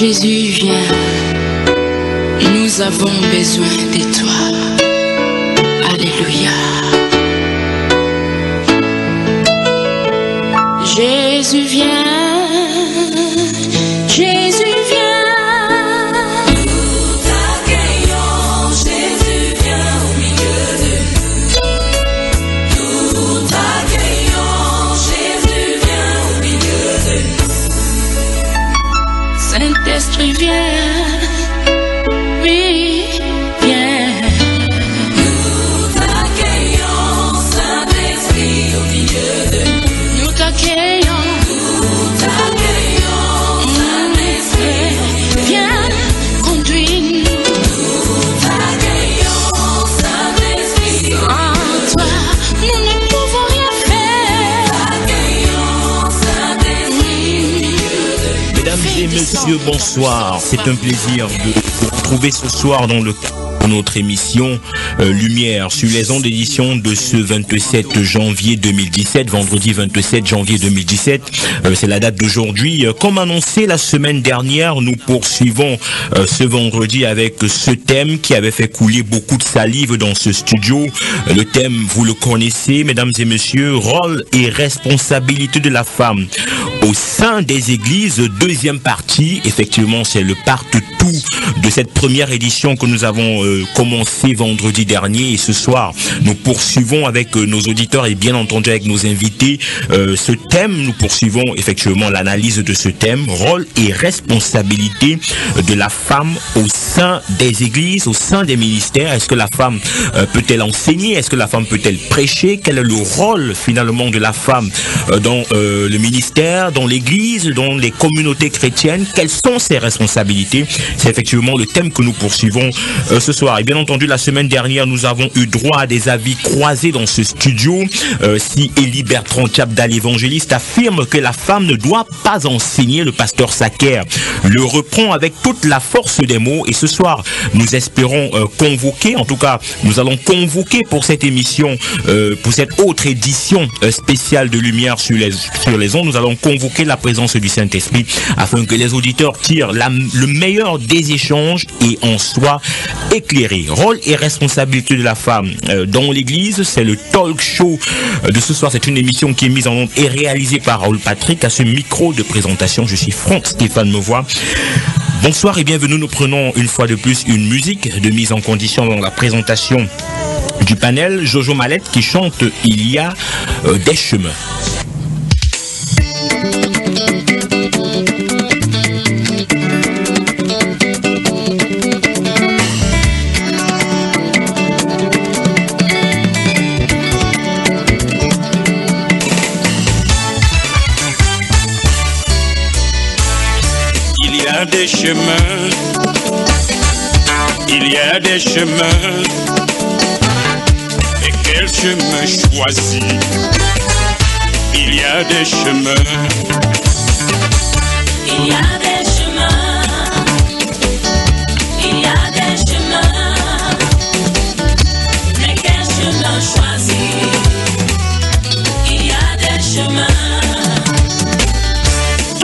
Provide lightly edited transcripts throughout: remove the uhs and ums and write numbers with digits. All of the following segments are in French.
Jésus, viens, nous avons besoin de toi. Alléluia. Jésus, viens, Jésus, viens. Nous t'accueillons, Jésus, viens au milieu de nous. Nous t'accueillons, Jésus, viens au milieu de nous. Saint-Esprit, viens. Oui, viens. Nous t'accueillons, Saint-Esprit, au milieu de nous. Nous t'accueillons. Nous t'accueillons, Saint-Esprit, Viens, conduis-nous. nous t'accueillons, Saint-Esprit, En toi, nous ne pouvons rien faire. t'accueillons, Saint-Esprit. Mesdames et messieurs, bonsoir. C'est un plaisir de vous retrouver ce soir dans le cadre de notre émission Lumière sur les ondes d'édition de ce 27 janvier 2017, vendredi 27 janvier 2017. C'est la date d'aujourd'hui. Comme annoncé la semaine dernière, nous poursuivons ce vendredi avec ce thème qui avait fait couler beaucoup de salive dans ce studio. Le thème, vous le connaissez, mesdames et messieurs, rôle et responsabilité de la femme au sein des églises. Deuxième partie, effectivement, c'est le part 2 de cette première édition que nous avons commencé vendredi dernier. Et ce soir, nous poursuivons avec nos auditeurs et bien entendu avec nos invités ce thème. Nous poursuivons effectivement l'analyse de ce thème, rôle et responsabilité de la femme au sein des églises, au sein des ministères. Est-ce que la femme peut-elle enseigner? Est-ce que la femme peut-elle prêcher? Quel est le rôle finalement de la femme dans le ministère, dans l'église, dans les communautés chrétiennes? Quelles sont ses responsabilités? C'est effectivement le thème que nous poursuivons ce soir. Et bien entendu, la semaine dernière, nous avons eu droit à des avis croisés dans ce studio. Si Élie Bertrand Tchabda, l'évangéliste, affirme que la femme ne doit pas enseigner, le pasteur Saker le reprend avec toute la force des mots. Et ce soir, nous espérons convoquer, en tout cas, nous allons convoquer pour cette émission, pour cette autre édition spéciale de Lumière sur les ondes, nous allons convoquer la présence du Saint-Esprit afin que les auditeurs tirent le meilleur des échanges et en soient éclairés. Rôle et responsabilité de la femme dans l'église, c'est le talk show de ce soir. C'est une émission qui est mise en onde et réalisée par Raoul Patrick. À ce micro de présentation, je suis Franck Stéphane Mevois. Bonsoir et bienvenue. Nous prenons une fois de plus une musique de mise en condition dans la présentation du panel. Jojo Mallette qui chante Il y a des chemins. Des chemins, il y a des chemins, et quel chemin choisir? Il y a des chemins, Il y a des chemins, il y a des chemins, mais quel chemin choisir? Il y a des chemins,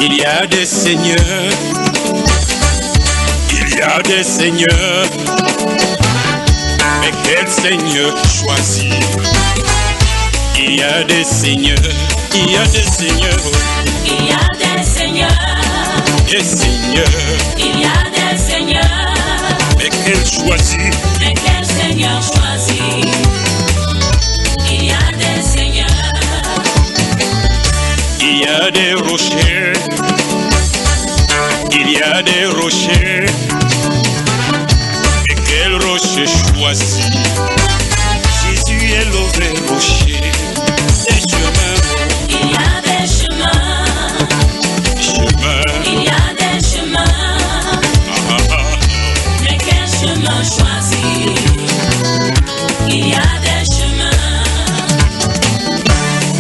il y a des seigneurs, il y a des seigneurs, mais quel seigneur choisir? Il y a des seigneurs, il y a des seigneurs, il y a des seigneurs, des seigneurs, il y a des seigneurs, mais quel choisir? mais quel seigneur choisir? Il y a des seigneurs, il y a des rochers, il y a des rochers, et quel rocher choisir? Jésus est le vrai rocher, des chemins, il y a des chemins, il y a des chemins, mais quel chemin choisir? Il y a des chemins,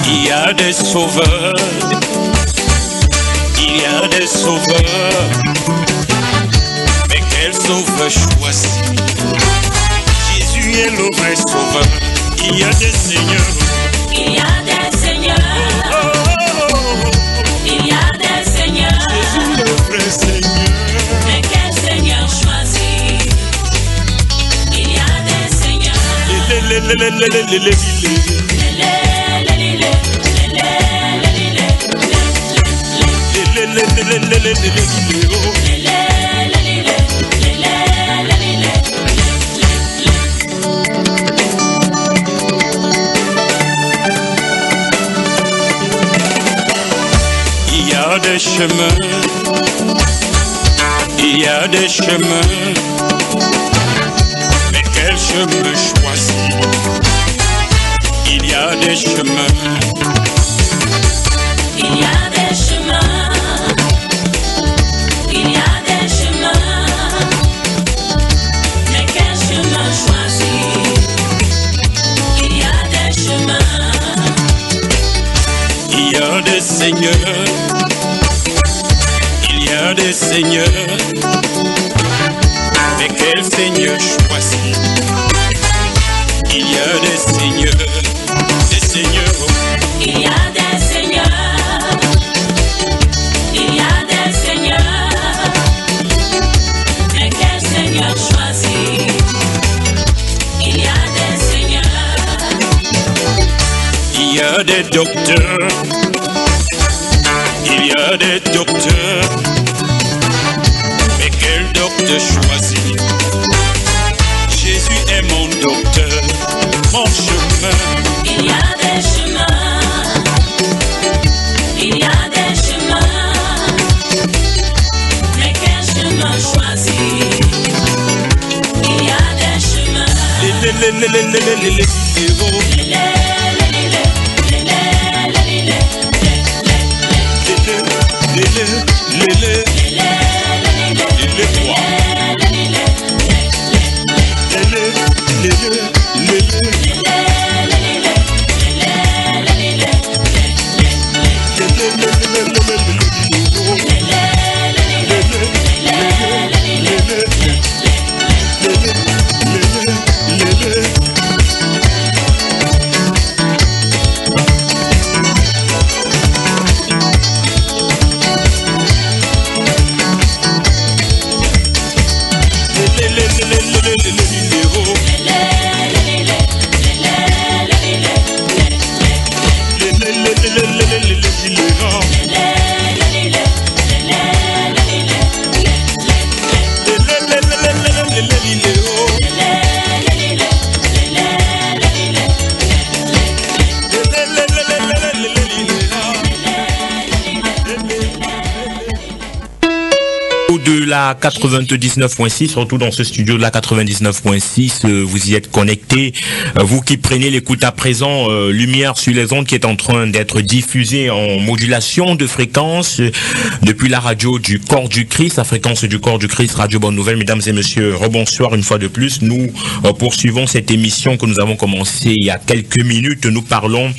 il y a des sauveurs, il y a des sauveurs, mais quel sauveur choisir? Jésus est le vrai sauveur, il y a des seigneurs, il y a des seigneurs, il y a des seigneurs, Jésus le vrai Seigneur. Il y a des chemins, il y a des chemins, mais quel chemin choisir? Il y a des chemins, il y a des chemins, il y a des chemins, mais quel chemin choisir? Il y a des chemins, il y a des seigneurs, il y a des seigneurs, mais quel seigneur choisir? Il y a des seigneurs, des seigneurs. il y a des seigneurs, il y a des seigneurs, mais quel seigneur choisir? Il y a des seigneurs, Il y a des docteurs, il y a des docteurs, mais quel docteur choisir? Jésus est mon docteur, mon chemin. il y a des chemins, il y a des chemins, mais quel chemin choisir? Il y a des chemins, de la 99.6, surtout dans ce studio de la 99.6, vous y êtes connectés. Vous qui prenez l'écoute à présent, Lumière sur les ondes qui est en train d'être diffusée en modulation de fréquence depuis la radio du Corps du Christ, la fréquence du Corps du Christ, Radio Bonne Nouvelle. Mesdames et messieurs, rebonsoir une fois de plus. Nous poursuivons cette émission que nous avons commencée il y a quelques minutes. Nous parlons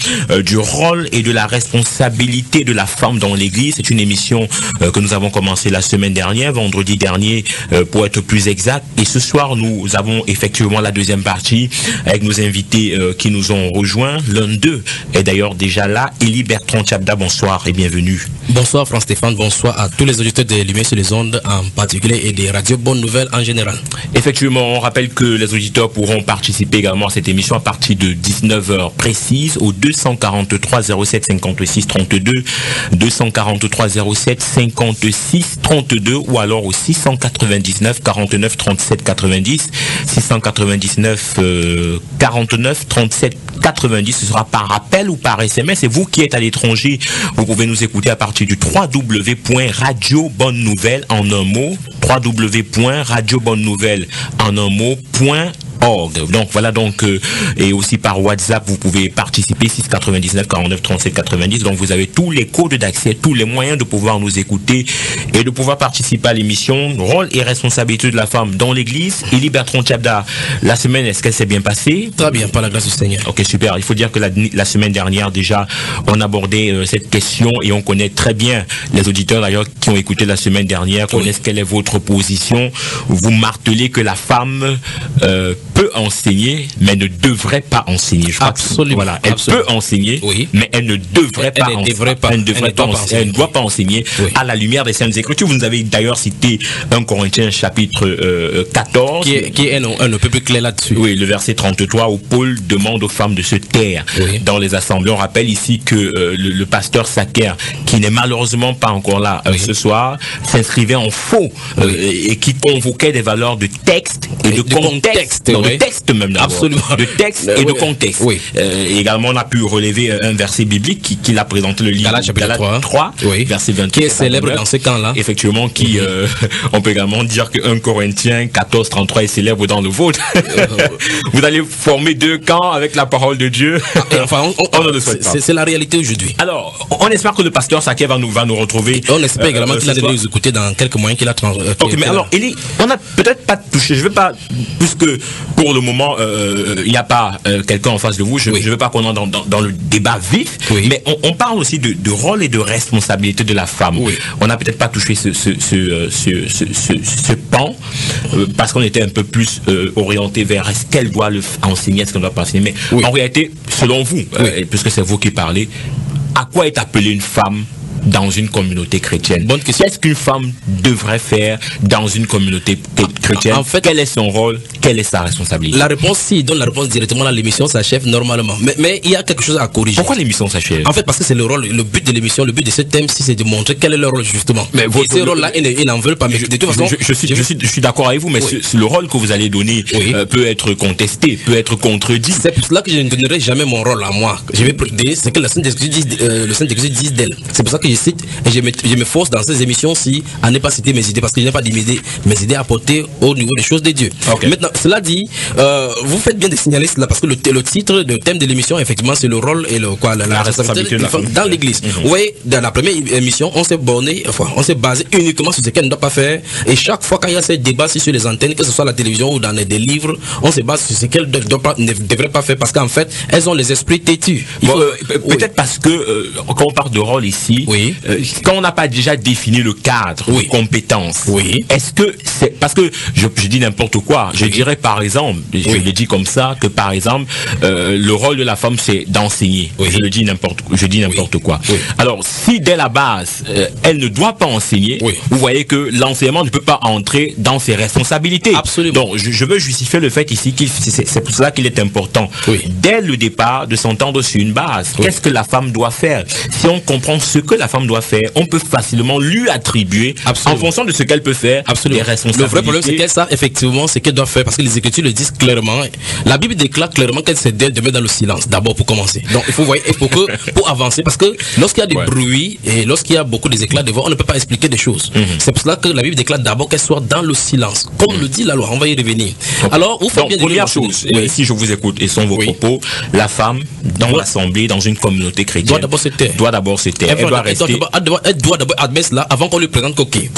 du rôle et de la responsabilité de la femme dans l'église. C'est une émission que nous avons commencée la semaine dernière, vendredi dernier pour être plus exact. Et ce soir, nous avons effectivement la deuxième partie avec nos invités qui nous ont rejoints. L'un d'eux est d'ailleurs déjà là, Élie Bertrand Tchabda. Bonsoir et bienvenue. Bonsoir Franck-Stéphane, bonsoir à tous les auditeurs des Lumières sur les ondes en particulier et des radios Bonne Nouvelle en général. Effectivement, on rappelle que les auditeurs pourront participer également à cette émission à partir de 19h précise au 243 07 56 32, 243 07 56 32 ou alors au 699 49 37 90, 699 49 37 90. Ce sera par appel ou par SMS. Et vous qui êtes à l'étranger, vous pouvez nous écouter à partir du www.radiobonnenouvelle en un mot, www.radiobonnenouvelle en un mot.org. Donc voilà, donc et aussi par WhatsApp vous pouvez participer 699 49 37 90. Donc vous avez tous les codes d'accès, tous les moyens de pouvoir nous écouter et de pouvoir participer à l'émission. Rôle et responsabilité de la femme dans l'église. Élie Bertrand Tchabda, la semaine, est-ce qu'elle s'est bien passée? Très bien, par la grâce du Seigneur. Ok, super. Il faut dire que la semaine dernière déjà on abordait cette question et on connaît très bien les auditeurs d'ailleurs qui ont écouté la semaine dernière, connaissent quelle est votre position. Vous martelez que la femme peut enseigner, mais ne devrait pas enseigner. Je crois Absolument. Voilà, elle peut enseigner, mais elle ne devrait pas enseigner. Elle ne doit pas enseigner à la lumière des Saintes Écritures. Vous nous avez d'ailleurs cité 1 Corinthiens chapitre 14. Qui est un peu plus clair là-dessus. Oui, le verset 33 où Paul demande aux femmes de se taire dans les assemblées. On rappelle ici que le pasteur Saker, qui n'est malheureusement pas encore là ce soir, s'inscrivait en faux et qui convoquait des valeurs de texte et de contexte. Non, de texte même d'abord. Absolument. De texte et de contexte. Également, on a pu relever un verset biblique qu'il a présenté, le livre Galates 3, verset 23. Qui est célèbre dans ce camp-là. Effectivement, qui on peut également dire que 1 Corinthiens 14, 33 est célèbre dans le vôtre. Vous allez former deux camps avec la parole de Dieu. Enfin, c'est la réalité aujourd'hui. Alors, on espère que le pasteur Saké va nous retrouver. On espère également qu'il a donné nous écouter dans quelques moyens qu'il a transmis. Ok, mais alors, Élie, on n'a peut-être pas touché, je veux pas, puisque pour le moment, il n'y a pas quelqu'un en face de vous, je ne veux pas qu'on entre dans le débat vif, mais on parle aussi de rôle et de responsabilité de la femme. On n'a peut-être pas touché ce pan, parce qu'on était un peu plus orienté vers est-ce qu'elle doit enseigner, est-ce qu'elle ne doit pas enseigner. Mais en réalité, selon vous, puisque c'est vous qui parlez, à quoi est appelée une femme dans une communauté chrétienne? Bonne question. Qu'est-ce qu'une femme devrait faire dans une communauté chrétienne? En fait, quel est son rôle? Quelle est sa responsabilité? La réponse, s'il donne la réponse directement à l'émission, s'achève normalement. Mais il y a quelque chose à corriger. Pourquoi l'émission s'achève? En fait, parce que c'est le rôle, le but de l'émission, le but de ce thème, c'est de montrer quel est le rôle justement. Mais ce rôle-là, ils n'en veulent pas. Mais de toute façon, je suis d'accord avec vous, mais le rôle que vous allez donner peut être contesté, peut être contredit. C'est pour cela que je ne donnerai jamais mon rôle à moi. Je vais dire ce que le Saint-Exécutif dit d'elle. C'est pour ça que je cite et je me force dans ces émissions-ci à ne pas citer mes idées, parce que je n'ai pas mes idées à porter au niveau des choses de Dieu. Maintenant, cela dit, vous faites bien de signaler cela, parce que le titre, le thème de l'émission, effectivement, c'est le rôle et la responsabilité de la femme dans l'église. Vous voyez, dans la première émission, on s'est basé uniquement sur ce qu'elle ne doit pas faire, et chaque fois quand il y a ces débats sur les antennes, que ce soit la télévision ou dans des livres, on se base sur ce qu'elle ne devrait pas faire, parce qu'en fait, elles ont les esprits têtus. Peut-être parce que quand on parle de rôle ici, quand on n'a pas déjà défini le cadre de compétences, est-ce que c'est parce que je dis n'importe quoi, je dirais par exemple, je le dis comme ça, que par exemple le rôle de la femme c'est d'enseigner. Je dis n'importe quoi. Alors si dès la base elle ne doit pas enseigner, vous voyez que l'enseignement ne peut pas entrer dans ses responsabilités. Absolument. Donc je veux justifier le fait ici c'est pour cela qu'il est important dès le départ de s'entendre sur une base. Qu'est-ce que la femme doit faire? Si on comprend ce que la femme doit faire, on peut facilement lui attribuer en fonction de ce qu'elle peut faire des responsabilités. Le vrai problème c'est qu'elle sait effectivement ce qu'elle doit faire, parce que les Écritures le disent clairement. La Bible déclare clairement qu'elle se doit de mettre dans le silence d'abord pour commencer. Donc il faut voir, pour avancer, parce que lorsqu'il y a des bruits et lorsqu'il y a beaucoup d'éclats de voix, on ne peut pas expliquer des choses. C'est pour cela que la Bible déclare d'abord qu'elle soit dans le silence, comme le dit la loi. On va y revenir. Alors, vous faites bien de première chose, si je vous écoute et sont vos propos, la femme dans l'assemblée, dans une communauté chrétienne, doit d'abord se taire. Elle doit d'abord admettre cela avant qu'on lui présente coquille.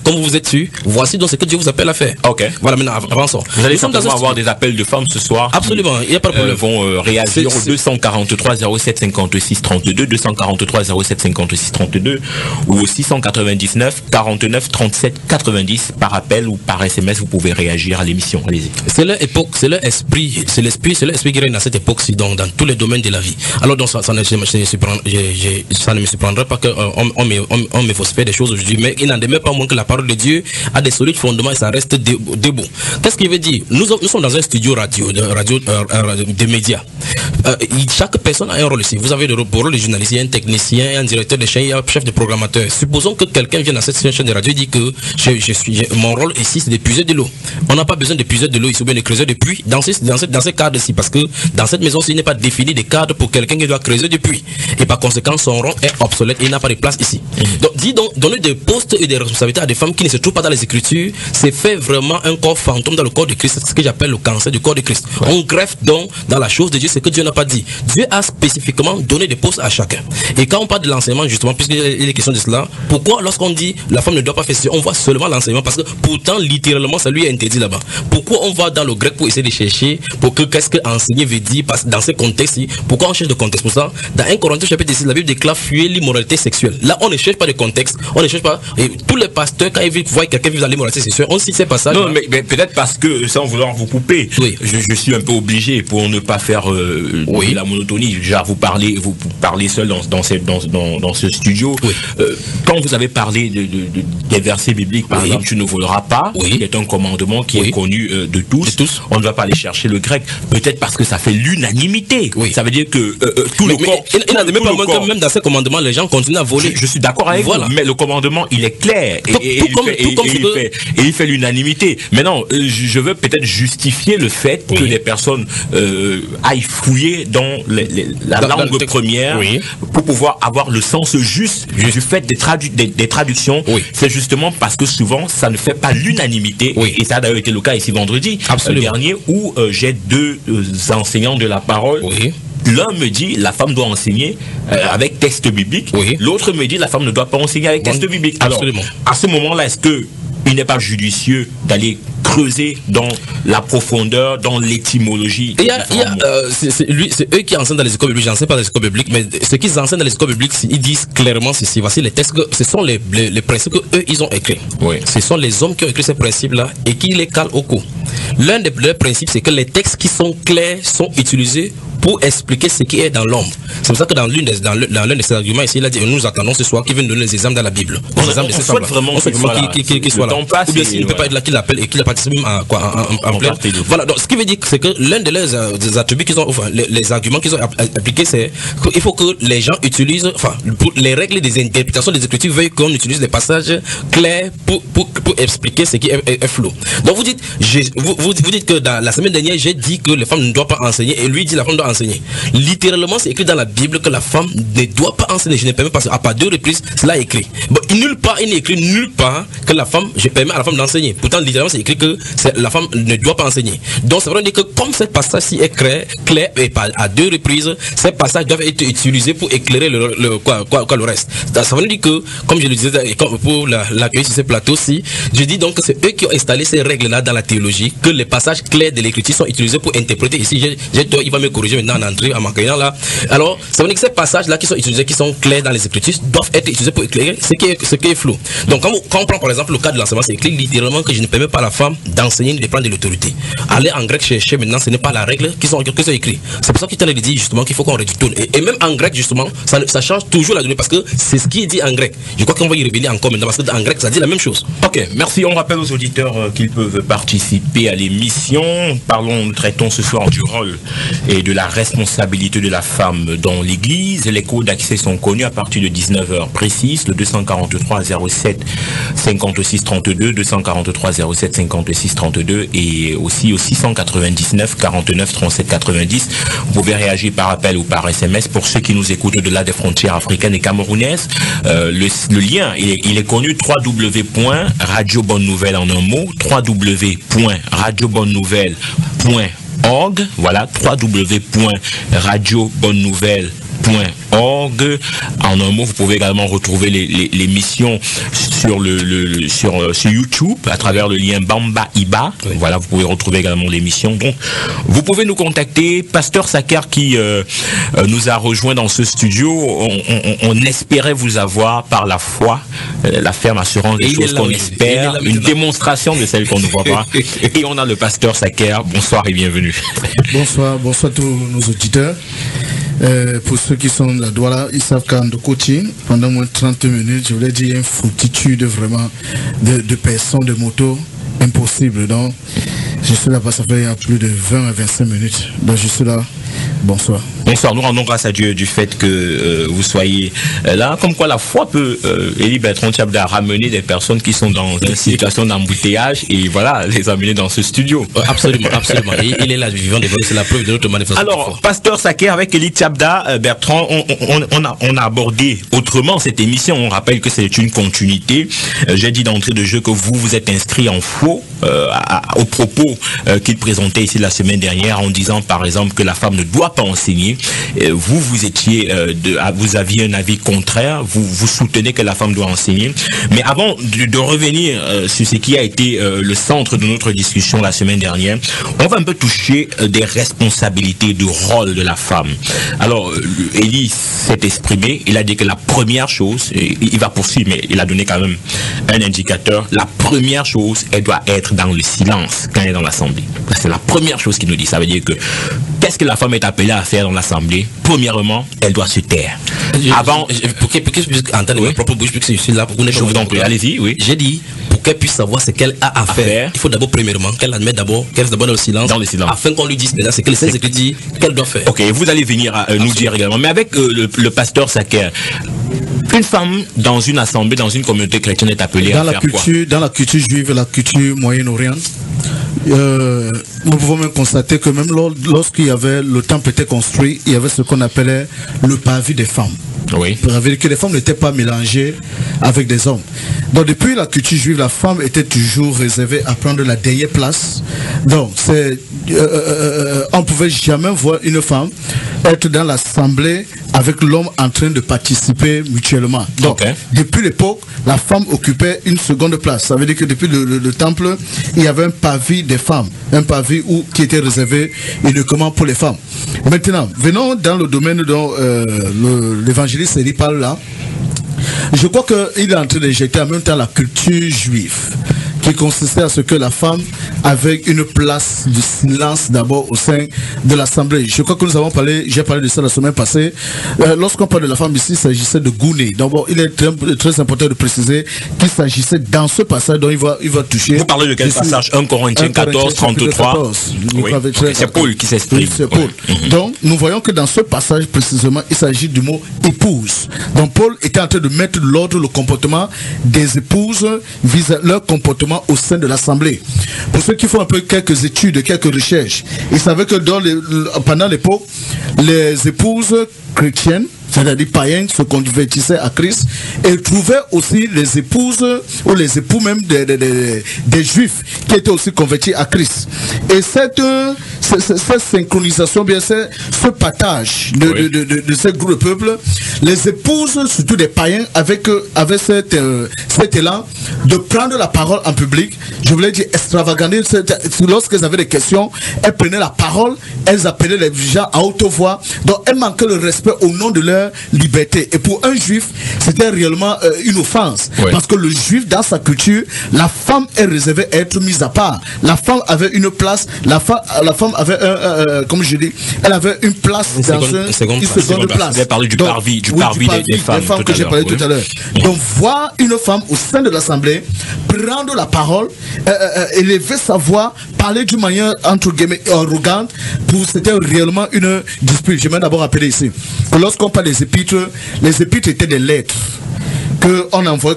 Comme vous êtes sûr, voici donc ce que Dieu vous appelle à faire. Voilà, maintenant avançons. Vous allez certainement avoir des appels de femmes ce soir. Absolument, il n'y a pas de problème. Vont réagir au 243 07 56 32, 243 07 56 32 ou au 699 49 37 90 par appel ou par SMS. Vous pouvez réagir à l'émission. Allez-y. C'est leur époque, c'est leur esprit, c'est l'esprit qui règne à cette époque-ci, dans tous les domaines de la vie. Alors donc ça ne me surprendrait pas qu'on me fasse faire des choses aujourd'hui, mais il n'en demeure pas moins que la parole de Dieu a des solides fondements et ça reste debout. Qu'est-ce qu'il veut dire? Nous sommes dans un studio radio de médias. Chaque personne a un rôle ici. Vous avez le rôle de journaliste, il y a un technicien, un directeur de chaîne, il y a un chef de programmateur. Supposons que quelqu'un vienne dans cette chaîne de radio et dit que mon rôle ici c'est de puiser de l'eau. On n'a pas besoin de puiser de l'eau ici ou bien de creuser des puits dans ce cadre-ci, parce que dans cette maison-ci il n'est pas défini de cadre pour quelqu'un qui doit creuser des puits. Et par conséquent son rôle est obsolète et il n'a pas de place ici. Donc donner des postes et des responsabilités à des femmes qui ne se trouvent pas dans les Écritures, c'est faire vraiment un corps fantôme dans le corps de Christ. C'est ce que j'appelle le cancer du corps de Christ. On greffe donc dans la chose de Dieu ce que Dieu n'a pas dit. Dieu a spécifiquement donné des postes à chacun. Et quand on parle de l'enseignement, justement, puisqu'il est question de cela, pourquoi lorsqu'on dit la femme ne doit pas faire ceci, on voit seulement l'enseignement, parce que pourtant littéralement ça lui est interdit là-bas. Pourquoi on va dans le grec pour essayer de chercher pour que qu'est-ce que enseigner veut dire dans ce contexte-ci? Pourquoi on cherche de contexte pour ça? Dans 1 Corinthiens chapitre 6, la Bible déclare fuir l'immoralité sexuelle. Là on ne cherche pas de contexte, on ne cherche pas. Et tous les pasteurs quand ils voient quelqu'un vivre dans l'immoralité On cite ces passages. Non, mais peut-être parce que, sans vouloir vous couper, je suis un peu obligé pour ne pas faire de la monotonie. Déjà, vous parlez seul dans ce studio. Quand vous avez parlé des versets bibliques, par exemple, tu ne voleras pas, qui est un commandement qui est connu de tous. On ne va pas aller chercher le grec. Peut-être parce que ça fait l'unanimité. Ça veut dire que tout le corps... Il n'a même pas manqué, même dans ces commandements, les gens continuent à voler. Je suis d'accord avec vous, mais le commandement, il est clair. Et il fait l'unanimité. Maintenant, je veux peut-être justifier le fait que les personnes aillent fouiller dans la langue première pour pouvoir avoir le sens juste du fait des traductions. C'est justement parce que souvent, ça ne fait pas l'unanimité. Et ça a d'ailleurs été le cas ici vendredi dernier où j'ai deux enseignants de la parole. L'un me dit la femme doit enseigner avec texte biblique. L'autre me dit la femme ne doit pas enseigner avec texte biblique. Alors, à ce moment-là, est-ce que il n'est pas judicieux d'aller creuser dans la profondeur, dans l'étymologie? C'est eux qui enseignent dans les écoles bibliques. J'enseigne pas dans les écoles bibliques, mais ce qu'ils enseignent dans les écoles bibliques, ils disent clairement ceci. Voici les textes, ce sont les principes qu'eux ils ont écrits. Ce sont les hommes qui ont écrit ces principes-là et qui les calent au cou. L'un des principes, c'est que les textes qui sont clairs sont utilisés pour expliquer ce qui est dans l'ombre. C'est pour ça que dans l'un de ses arguments ici, il a dit nous attendons ce soir qu'il vienne donner les exemples dans la Bible. On souhaite vraiment qu'il soit là. Ou bien s'il ne peut pas être là, qu'il appelle et qu'il participe même en plein. Voilà, donc ce qui veut dire c'est que l'un de leurs attributs qu'ils ont, enfin les arguments qu'ils ont appliqués, c'est qu'il faut que les gens utilisent, enfin pour les règles des interprétations des Écritures veulent qu'on utilise des passages clairs pour expliquer ce qui est flou. Donc vous dites que dans la semaine dernière j'ai dit que les femmes ne doivent pas enseigner et lui dit la femme doit enseigner. Littéralement, c'est écrit dans la Bible que la femme ne doit pas enseigner. Je ne permets pas, à part 2 reprises, cela est écrit. Bon, il n'est écrit nulle part que la femme, je permets à la femme d'enseigner. Pourtant, littéralement, c'est écrit que la femme ne doit pas enseigner. Donc, ça veut dire que comme ce passage-ci est clair et à 2 reprises, ces passages doivent être utilisés pour éclairer le reste. Ça veut dire que, comme je le disais pour l'accueil sur ce plateau-ci, je dis donc que c'est eux qui ont installé ces règles-là dans la théologie, que les passages clairs de l'écriture sont utilisés pour interpréter. Ici, il va me corriger maintenant en entrée, en m'accueillant là. Alors, ça veut dire que ces passages-là qui sont utilisés, qui sont clairs dans les Écritures, doivent être utilisés pour éclairer ce qui est flou. Donc, quand on prend par exemple le cas de l'enseignement, c'est écrit littéralement que je ne permets pas à la femme d'enseigner ni de prendre de l'autorité. Aller en grec chercher maintenant, ce n'est pas la règle qui sont écrits. C'est pour ça qu'il t'a dit justement qu'il faut qu'on retourne. Et même en grec, justement, ça change toujours la donnée parce que c'est ce qui est dit en grec. Je crois qu'on va y révéler encore maintenant parce qu'en grec, ça dit la même chose. Ok, merci. On rappelle aux auditeurs qu'ils peuvent participer à l'émission. Traitons ce soir du rôle et de la responsabilité de la femme dans l'église. Les codes d'accès sont connus à partir de 19h précises, le 243 07 56 32, 243 07 56 32 et aussi au 699 49 37 90. Vous pouvez réagir par appel ou par SMS pour ceux qui nous écoutent au-delà des frontières africaines et camerounaises. Le lien, il est connu, www.radio bonne nouvelle en un mot, www.radiobonnenouvelle.org. Voilà, www.radiobonnenouvelle.org. En un mot, vous pouvez également retrouver l'émission sur sur YouTube à travers le lien Bamba Iba. Voilà, vous pouvez retrouver également l'émission. Donc, vous pouvez nous contacter. Pasteur Saker qui nous a rejoint dans ce studio. On espérait vous avoir par la foi, la ferme assurance des choses qu'on espère, une démonstration de celle qu'on ne voit pas. Et on a le pasteur Saker. Bonsoir et bienvenue. Bonsoir tous nos auditeurs. Pour ceux qui sont là, ils savent qu'en de coaching, pendant moins de 30 minutes, je voulais dire une foultitude vraiment de personnes, de motos, impossible. Donc, je suis là, ça fait plus de 20 à 25 minutes. Donc, je suis là. Bonsoir. Bonsoir, nous rendons grâce à Dieu du fait que vous soyez là. Comme quoi la foi peut, Élie Bertrand Tchabda, ramener des personnes qui sont dans une situation d'embouteillage et voilà, les amener dans ce studio. Absolument, absolument. Et il est là, vivant, c'est la preuve de notre manifestation. Alors, Pasteur Saker, avec Élie Tchabda, Bertrand, on a abordé autrement cette émission. On rappelle que c'est une continuité. J'ai dit d'entrée de jeu que vous êtes inscrit en faux au propos qu'il présentait ici la semaine dernière en disant par exemple que la femme ne doit pas enseigner. vous étiez, vous aviez un avis contraire, vous soutenez que la femme doit enseigner. Mais avant de revenir sur ce qui a été le centre de notre discussion la semaine dernière, on va un peu toucher des responsabilités, du rôle de la femme. Alors, Élie s'est exprimé, il a dit que la première chose, il va poursuivre, mais il a donné quand même un indicateur, la première chose, elle doit être dans le silence quand elle est dans l'assemblée. C'est la première chose qu'il nous dit. Ça veut dire que qu'est-ce que la femme est appelée à faire dans l'assemblée? Premièrement, elle doit se taire. Avant, pour que je puisse entendre mes propres bouches, puisque je suis là pour je vous en prie, allez-y, oui. J'ai dit, pour qu'elle puisse savoir ce qu'elle a à faire, il faut d'abord, premièrement, qu'elle admette d'abord, qu'elle reste d'abord dans le silence. Dans le silence. Afin qu'on lui dise déjà ce que le Saint-Esprit dit qu'elle doit faire. Ok, vous allez venir nous dire également. Mais avec le pasteur Saker, une femme dans une assemblée, dans une communauté chrétienne est appelée à faire quoi? Dans la culture juive, la culture moyen-orient, nous pouvons même constater que même lorsqu'il y avait, le temple était construit, il y avait ce qu'on appelait le parvis des femmes. Oui. Ça veut dire que les femmes n'étaient pas mélangées avec des hommes. Donc depuis la culture juive, la femme était toujours réservée à prendre la dernière place. Donc on ne pouvait jamais voir une femme être dans l'assemblée avec l'homme en train de participer mutuellement. Donc depuis l'époque, la femme occupait une seconde place. Ça veut dire que depuis le temple, il y avait un parvis des femmes, un parvis qui était réservé uniquement pour les femmes. Maintenant, venons dans le domaine dont l'évangéliste Élie parle là. Je crois qu'il est en train d'injecter en même temps la culture juive, qui consistait à ce que la femme avait une place de silence d'abord au sein de l'assemblée. Je crois que nous avons parlé, j'ai parlé de ça la semaine passée. Lorsqu'on parle de la femme ici, il s'agissait de gouné. D'abord, il est très important de préciser qu'il s'agissait dans ce passage dont il va toucher. Vous parlez de quel passage? 1 Corinthiens 14, 33. Oui. Okay, c'est Paul qui s'exprime. Oui, c'est Paul. Donc, nous voyons que dans ce passage précisément, il s'agit du mot épouse. Donc, Paul était en train de mettre l'ordre, le comportement des épouses vis-à-vis leur comportement au sein de l'assemblée. Pour ceux qui font un peu quelques études, quelques recherches, ils savaient que pendant l'époque, les épouses chrétiennes, c'est-à-dire païens, se convertissaient à Christ et trouvaient aussi les épouses ou les époux même des juifs qui étaient aussi convertis à Christ. Et cette synchronisation, bien ce partage de ces groupes de peuples, les épouses, surtout des païens, avaient cet élan de prendre la parole en public. Je voulais dire extravaganter. Lorsqu'elles avaient des questions, elles prenaient la parole, elles appelaient les gens à haute voix. Donc elles manquaient le respect au nom de leur liberté. Et pour un juif, c'était réellement une offense. Oui. Parce que le juif, dans sa culture, la femme est réservée à être mise à part. La femme avait une place, la femme avait comme je dis, elle avait une place dans une seconde place. Vous avez parlé du parvis des femmes que j'ai parlé tout à l'heure. Donc voir une femme au sein de l'assemblée prendre la parole, élever sa voix, parler d'une manière entre guillemets arrogante, c'était réellement une dispute. Je vais d'abord rappeler ici que lorsqu'on parle des épîtres étaient des lettres qu'on envoie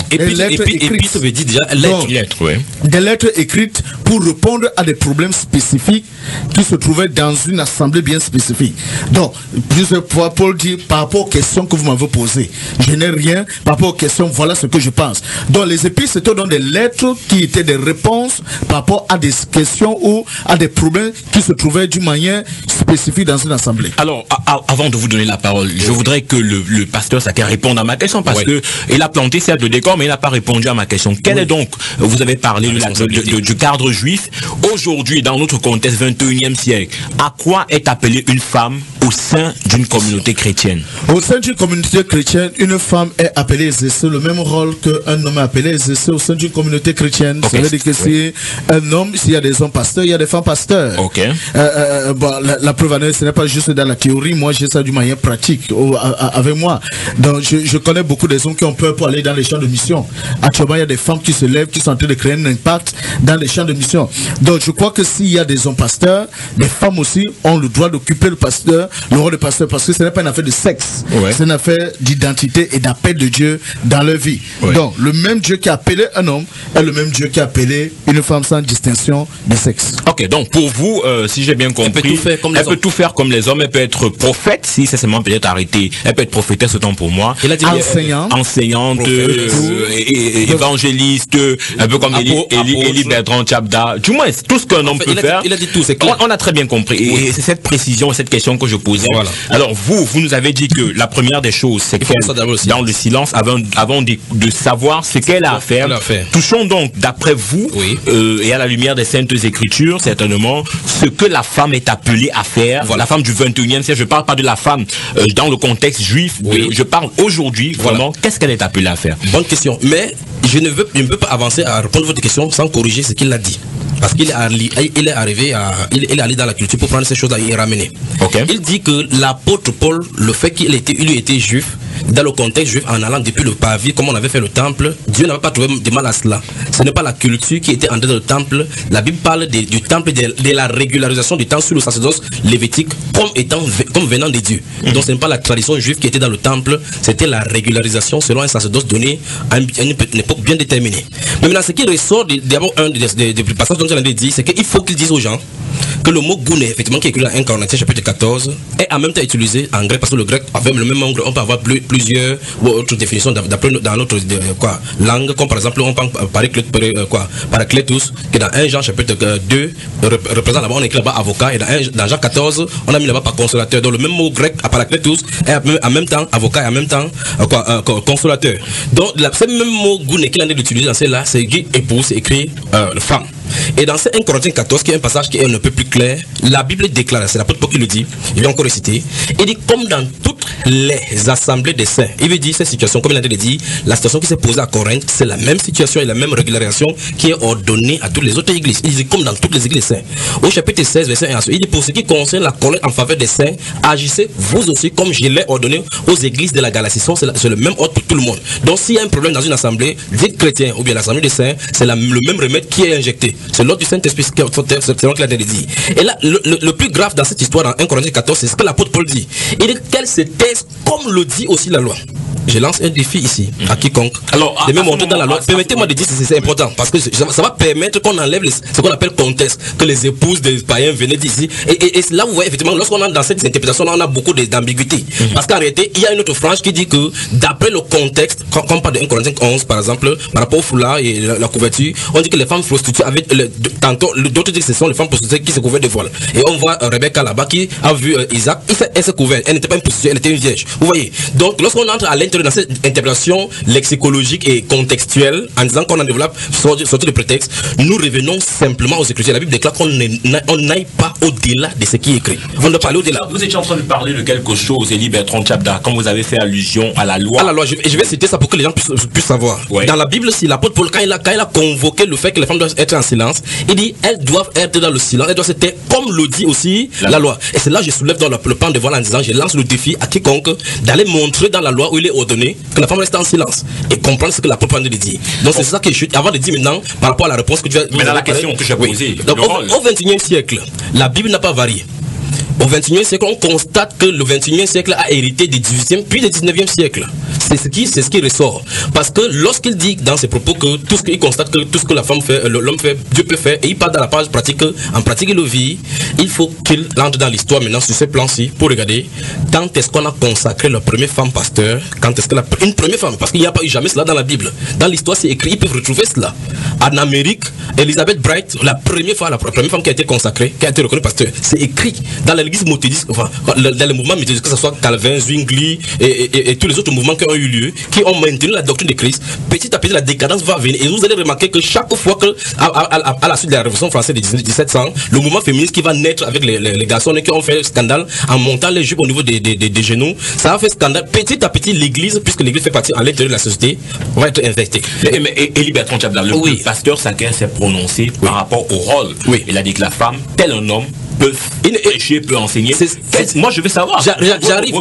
des lettres écrites. Ça veut dire déjà lettres, oui. Des lettres écrites pour répondre à des problèmes spécifiques qui se trouvaient dans une assemblée bien spécifique. Donc, plusieurs fois, Paul dit par rapport aux questions que vous m'avez posées, je n'ai rien, par rapport aux questions, voilà ce que je pense. Donc, les épîtres, c'était donc des lettres qui étaient des réponses par rapport à des questions ou à des problèmes qui se trouvaient d'une manière spécifique dans une assemblée. Alors, avant de vous donner la parole, je voudrais que le pasteur Saker réponde à ma question parce que il a planté certes le décor, mais il n'a pas répondu à ma question. Quel est donc, vous avez parlé du cadre juif, aujourd'hui, dans notre contexte 21e siècle, à quoi est appelée une femme au sein d'une communauté chrétienne? Au sein d'une communauté chrétienne, une femme est appelée à exercer le même rôle qu'un homme est appelé à exercer au sein d'une communauté chrétienne. Ça veut dire que si un homme, s'il y a des hommes pasteurs, il y a des femmes pasteurs. La preuve, ce n'est pas juste dans la théorie, moi j'ai ça d'une manière pratique avec moi. Donc je connais beaucoup des hommes qui ont peur pour aller dans les champs de mission. Actuellement, il y a des femmes qui se lèvent, qui sont en train de créer un impact dans les champs de mission. Donc je crois que s'il y a des hommes pasteurs, les femmes aussi ont le droit d'occuper le rôle de pasteur, parce que ce n'est pas une affaire de sexe, c'est une affaire d'identité et d'appel de Dieu dans leur vie. Donc le même Dieu qui a appelé un homme est le même Dieu qui a appelé une femme sans distinction de sexe. Ok, donc pour vous, si j'ai bien compris, elle peut tout faire comme les hommes. Elle peut être prophète, si c'est seulement peut-être arrêté. Elle peut être prophétesse autant pour moi. Enseignante, évangéliste, un peu comme Élie Bertrand Tchabda. Chapda, du moins tout ce qu'un homme peut faire. Il a dit tout, c'est clair. On a très bien compris. Et c'est cette précision, cette question que je posais. Voilà. Alors vous nous avez dit que la première des choses, c'est qu'elle, dans le silence, avant de savoir ce qu'elle a à faire. Touchons donc, d'après vous, et à la lumière des Saintes Écritures, certainement, ce que la femme est appelée à faire. Voilà. La femme du 21e siècle. Je parle pas de la femme dans le contexte juif. Je parle aujourd'hui, vraiment, qu'est-ce qu'elle est appelée à faire? Bonne question. Mais je ne peux pas avancer à répondre à votre question sans corriger ce qu'il a dit. Parce qu'il est allé dans la culture pour prendre ces choses-là et les ramener. Il dit que l'apôtre Paul, le fait qu'il était juif, dans le contexte juif, en allant depuis le parvis, comme on avait fait le temple, Dieu n'avait pas trouvé de mal à cela. Ce n'est pas la culture qui était en dedans du temple. La Bible parle du temple, de la régularisation du temps sur le sacerdoce lévitique comme venant de Dieu. Donc ce n'est pas la tradition juive qui était dans le temple, c'était la régularisation selon un sacerdoce donné à une époque bien déterminée. Mais maintenant, ce qui ressort d'abord un des passages dont j'avais dit, c'est qu'il faut qu'ils disent aux gens que le mot gouné, effectivement, qui est écrit dans 1 Corinthiens chapitre 14, est en même temps utilisé en grec, parce que le grec, avec le même angle, on peut avoir plusieurs autres définitions dans notre langue, comme par exemple, on parle paracletus, qui dans 1 Jean chapitre 2, représente là-bas, on écrit là-bas avocat, et dans Jean 14, on a mis là-bas par consolateur. Donc le même mot grec, paracletus, est en même temps avocat et en même temps consolateur. Donc ce même mot gouné qu'il a utilisé dans celle-là, c'est épouse, c'est écrit femme. Et dans ce 1 Corinthiens 14, qui est un passage qui est un peu plus clair, la Bible déclare, c'est l'apôtre Paul qui le dit, il va encore réciter, il dit comme dans toutes les assemblées des saints. Il veut dire cette situation, comme il a dit, la situation qui s'est posée à Corinthe, c'est la même situation et la même régularisation qui est ordonnée à toutes les autres églises. Il dit comme dans toutes les églises saints. Au chapitre 16, verset 1, il dit pour ce qui concerne la collecte en faveur des saints, agissez vous aussi comme je l'ai ordonné aux églises de la Galatie. C'est le même ordre pour tout le monde. Donc s'il y a un problème dans une assemblée, dites chrétien ou bien l'assemblée des saints, c'est le même remède qui est injecté. C'est l'ordre du Saint-Esprit, selon qu'il a dit. Et là, le plus grave dans cette histoire, dans 1 Corinthiens 14, c'est ce que l'apôtre Paul dit. Il dit qu'elle se taise comme le dit aussi la loi. Je lance un défi ici à quiconque. Alors, de me montrer dans la loi. Permettez-moi de dire que c'est important parce que ça va permettre qu'on enlève ce qu'on appelle contexte, que les épouses des païens venaient d'ici. Et là, vous voyez, effectivement, lorsqu'on est dans cette interprétation, on a beaucoup d'ambiguïté. Parce qu'en réalité, il y a une autre frange qui dit que d'après le contexte, comme par de 1 Corinthiens 11, par exemple, par rapport au foulard et la couverture, on dit que les femmes prostituées avaient tantôt, d'autres disent que ce sont les femmes prostituées qui se couvrent de voile. Et on voit Rebecca là-bas qui a vu Isaac, elle se couvrait. Elle n'était pas une prostituée, elle était une vierge. Vous voyez. Donc, lorsqu'on entre à l'intérieur dans cette interprétation lexicologique et contextuelle, en disant qu'on en développe sorti de prétexte, nous revenons simplement aux Écritures. La Bible déclare qu'on n'aille pas au-delà de ce qui est écrit. On ne parle au-delà. Vous étiez en train de parler de quelque chose, Élie Bertrand Chapda, quand vous avez fait allusion à la loi. À la loi, je vais citer ça pour que les gens puissent savoir. Ouais. Dans la Bible, si l'apôtre Paul, quand il a convoqué le fait que les femmes doivent être en silence, il dit elles doivent être dans le silence, elles doivent être comme le dit aussi la loi. Et c'est là que je soulève dans le plan de voile en disant, je lance le défi à quiconque d'aller montrer dans la loi où il est ordonné que la femme reste en silence et comprendre ce que l'apôtre Paul dit. Donc c'est ça que je suis avant de dire maintenant par rapport à la réponse que tu as. Mais dans la question que j'ai posée. Donc au 21e siècle, la Bible n'a pas varié. Au 21e siècle, on constate que le 21e siècle a hérité du 18e puis du 19e siècle. C'est ce qui ressort. Parce que lorsqu'il dit dans ses propos que il constate que tout ce que la femme fait, l'homme fait, Dieu peut faire, et il parle dans la page pratique, en pratique il le vit, il faut qu'il entre dans l'histoire maintenant sur ce plan-ci pour regarder quand est-ce qu'on a consacré la première femme pasteur, quand est-ce que une première femme, parce qu'il n'y a pas eu jamais cela dans la Bible. Dans l'histoire c'est écrit, ils peuvent retrouver cela. En Amérique, Elizabeth Bright, la première femme qui a été consacrée, qui a été reconnue pasteur, c'est écrit dans l'église méthodiste, enfin, dans les mouvements méthodistes, que ce soit Calvin, Zwingli et tous les autres mouvements qui ont eu lieu, qui ont maintenu la doctrine de Christ. Petit à petit, la décadence va venir. Et vous allez remarquer que chaque fois que, à la suite de la Révolution française de 1700, le mouvement féministe qui va naître avec les garçons qui ont fait scandale en montant les jupes au niveau des genoux, ça a fait scandale. Petit à petit, l'église, puisque l'église fait partie à l'intérieur de la société, va être infectée. Et Élie Bertrand Chapda, le pasteur Saquin s'est prononcé par rapport au rôle. Il a dit que la femme, tel un homme, peut prêcher, peut enseigner. Moi je veux savoir. J'arrive.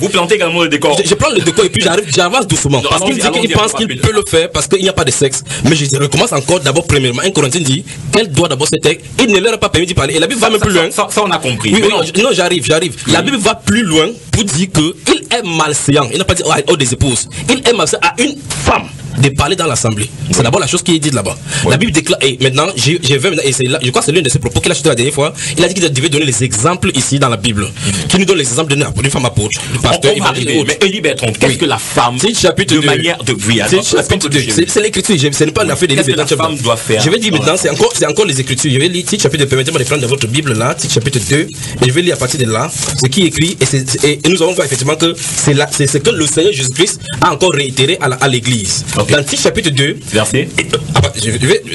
Vous plantez également le décor. Je prends le décor et puis j'avance doucement. Parce qu'il dit qu'il pense qu'il peut le faire parce qu'il n'y a pas de sexe. Mais je recommence encore d'abord premièrement. Un Corinthien dit qu'elle doit d'abord se taire. Il ne leur a pas permis d'y parler. Et la Bible va même plus loin. Ça on a compris. Oui, non, j'arrive. La Bible va plus loin pour dire qu'il est malséant. Il n'a pas dit oh des épouses. Il est malséant à une femme. de parler dans l'assemblée. C'est d'abord la chose qui est dite là-bas. La Bible déclare, et maintenant, je crois que c'est l'une de ses propos qu'il a cité la dernière fois. Il a dit qu'il devait donner les exemples ici dans la Bible. Qui nous donne les exemples d'une femme apôtre, du pasteur, évangile. Mais Elie Bertrand, qu'est-ce que la femme chapitre de manière de c'est l'écriture, ce n'est pas l'affaire de l'Église. Qu'est-ce que la femme doit faire? Je vais dire maintenant, c'est encore les écritures. Je vais lire titre chapitre, permettez-moi de prendre dans votre Bible là, titre chapitre 2, et je vais lire à partir de là ce qui est écrit, et nous allons voir effectivement que c'est ce que le Seigneur Jésus-Christ a encore réitéré à l'Église. Dans titre chapitre 2, verset.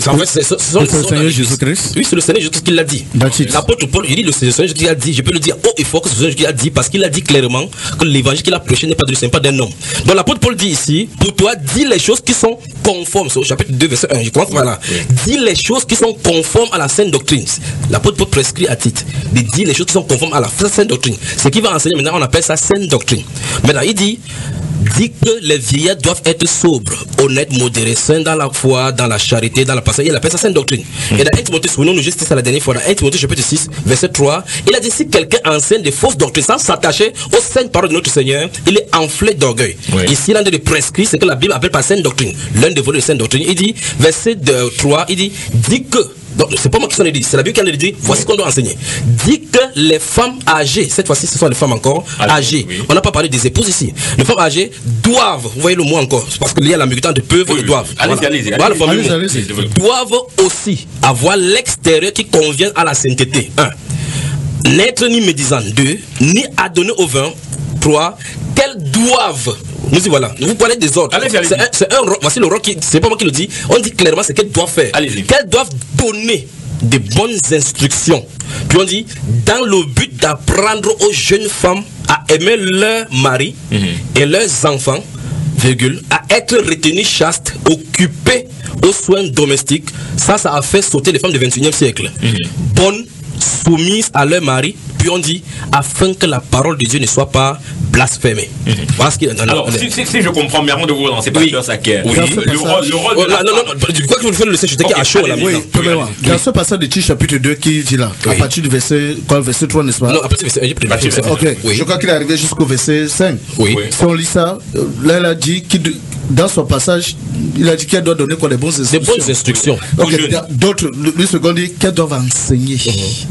En fait, c'est le Seigneur Jésus-Christ. Oui, c'est le Seigneur Jésus-Christ qui l'a dit. L'apôtre Paul, il dit le Seigneur Jésus qui a dit, je peux le dire haut et fort que c'est le Seigneur qui a dit, parce qu'il a dit clairement que l'évangile qu'il a prêché n'est pas de lui, ce n'est pas d'un homme. Donc l'apôtre Paul dit ici, pour toi, dis les choses qui sont conformes. C'est au chapitre 2, verset 1. Je commence par là. Dis les choses qui sont conformes à la sainte doctrine. L'apôtre Paul prescrit à titre de dire les choses qui sont conformes à la sainte doctrine. Ce qui va enseigner maintenant, on appelle ça sainte doctrine. Maintenant, il dit que les vieillards doivent être sobres, honnêtes, modérés, saints dans la foi, dans la charité, dans la patience. Il appelle ça sainte doctrine. Et dans 1 Timothée, souvenons-nous juste ça la dernière fois, dans 1 Timothée chapitre 6, verset 3, il a dit si quelqu'un enseigne des fausses doctrines sans s'attacher aux saintes paroles de notre Seigneur, il est enflé d'orgueil. Ici, l'un des prescrits, c'est que la Bible appelle par sainte doctrine. L'un des volets de sainte doctrine, il dit, verset 3, il dit que, donc c'est pas moi qui s'en ai dit, c'est la Bible qui en a dit, voici ce qu'on doit enseigner. Dit que les femmes âgées, cette fois-ci ce sont les femmes encore âgées, on n'a pas parlé des épouses ici, les femmes âgées doivent, vous voyez le mot encore, parce qu'il y a l'ambiguïté de peuvent et doivent. Allez-y. Doivent aussi avoir l'extérieur qui convient à la sainteté. 1. N'être ni médisant. 2. Ni adonner au vin. 3. Qu'elles doivent. Nous y voilà. Vous parlez des ordres. C'est un rôle. Voici le rôle qui. C'est pas moi qui le dis. On dit clairement ce qu'elles doivent faire. Qu'elles doivent donner des bonnes instructions. Puis on dit dans le but d'apprendre aux jeunes femmes à aimer leur mari et leurs enfants, à être retenues chastes, occupées aux soins domestiques. Ça a fait sauter les femmes du 21e siècle. Bonnes, soumises à leur mari. Puis on dit afin que la parole de Dieu ne soit pas blasphémée. Voilà ce qu'il est dans alors, si je comprends bien, avant de vous lancer, pasteur Saker, le rôle. Du coup, que vous faites le sachet à chaud là. Dans ce passage de Titre chapitre 2 qui dit là, à partir du verset 3, n'est-ce pas? Non, après c'est verset 1. Ok, je crois qu'il est arrivé jusqu'au verset 5. Si on lit ça, là il a dit dans son passage, il a dit qu'elle doit donner quoi, des bonnes instructions. D'autres, le second dit qu'elle doit enseigner.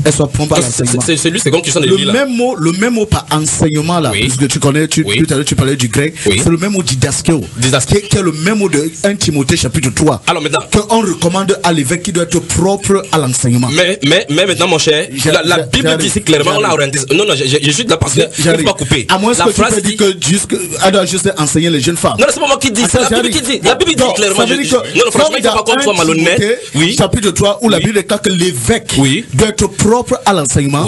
Elle soit prompte à l'enseignement. C'est lui second qui sont le même mot par enseignement là, puisque tu connais, tout à l'heure tu parlais du grec, c'est le même mot didaskeo, qui est le même mot de 1 Timothée chapitre 3. Alors maintenant, qu'on recommande à l'évêque qui doit être propre à l'enseignement. Mais maintenant mon cher, la Bible dit clairement, on a orienté. Non, je suis là parce que je ne peux pas couper. À moins que tu peux dire qu'elle doit juste enseigner les jeunes femmes. Non, c'est pas moi qui dis. C'est la Bible qui dit. La Bible dit clairement. Non, franchement, il ne faut pas qu'on soit malhonnête. Chapitre 3 où la Bible déclare que l'évêque doit être propre à l'enseignement.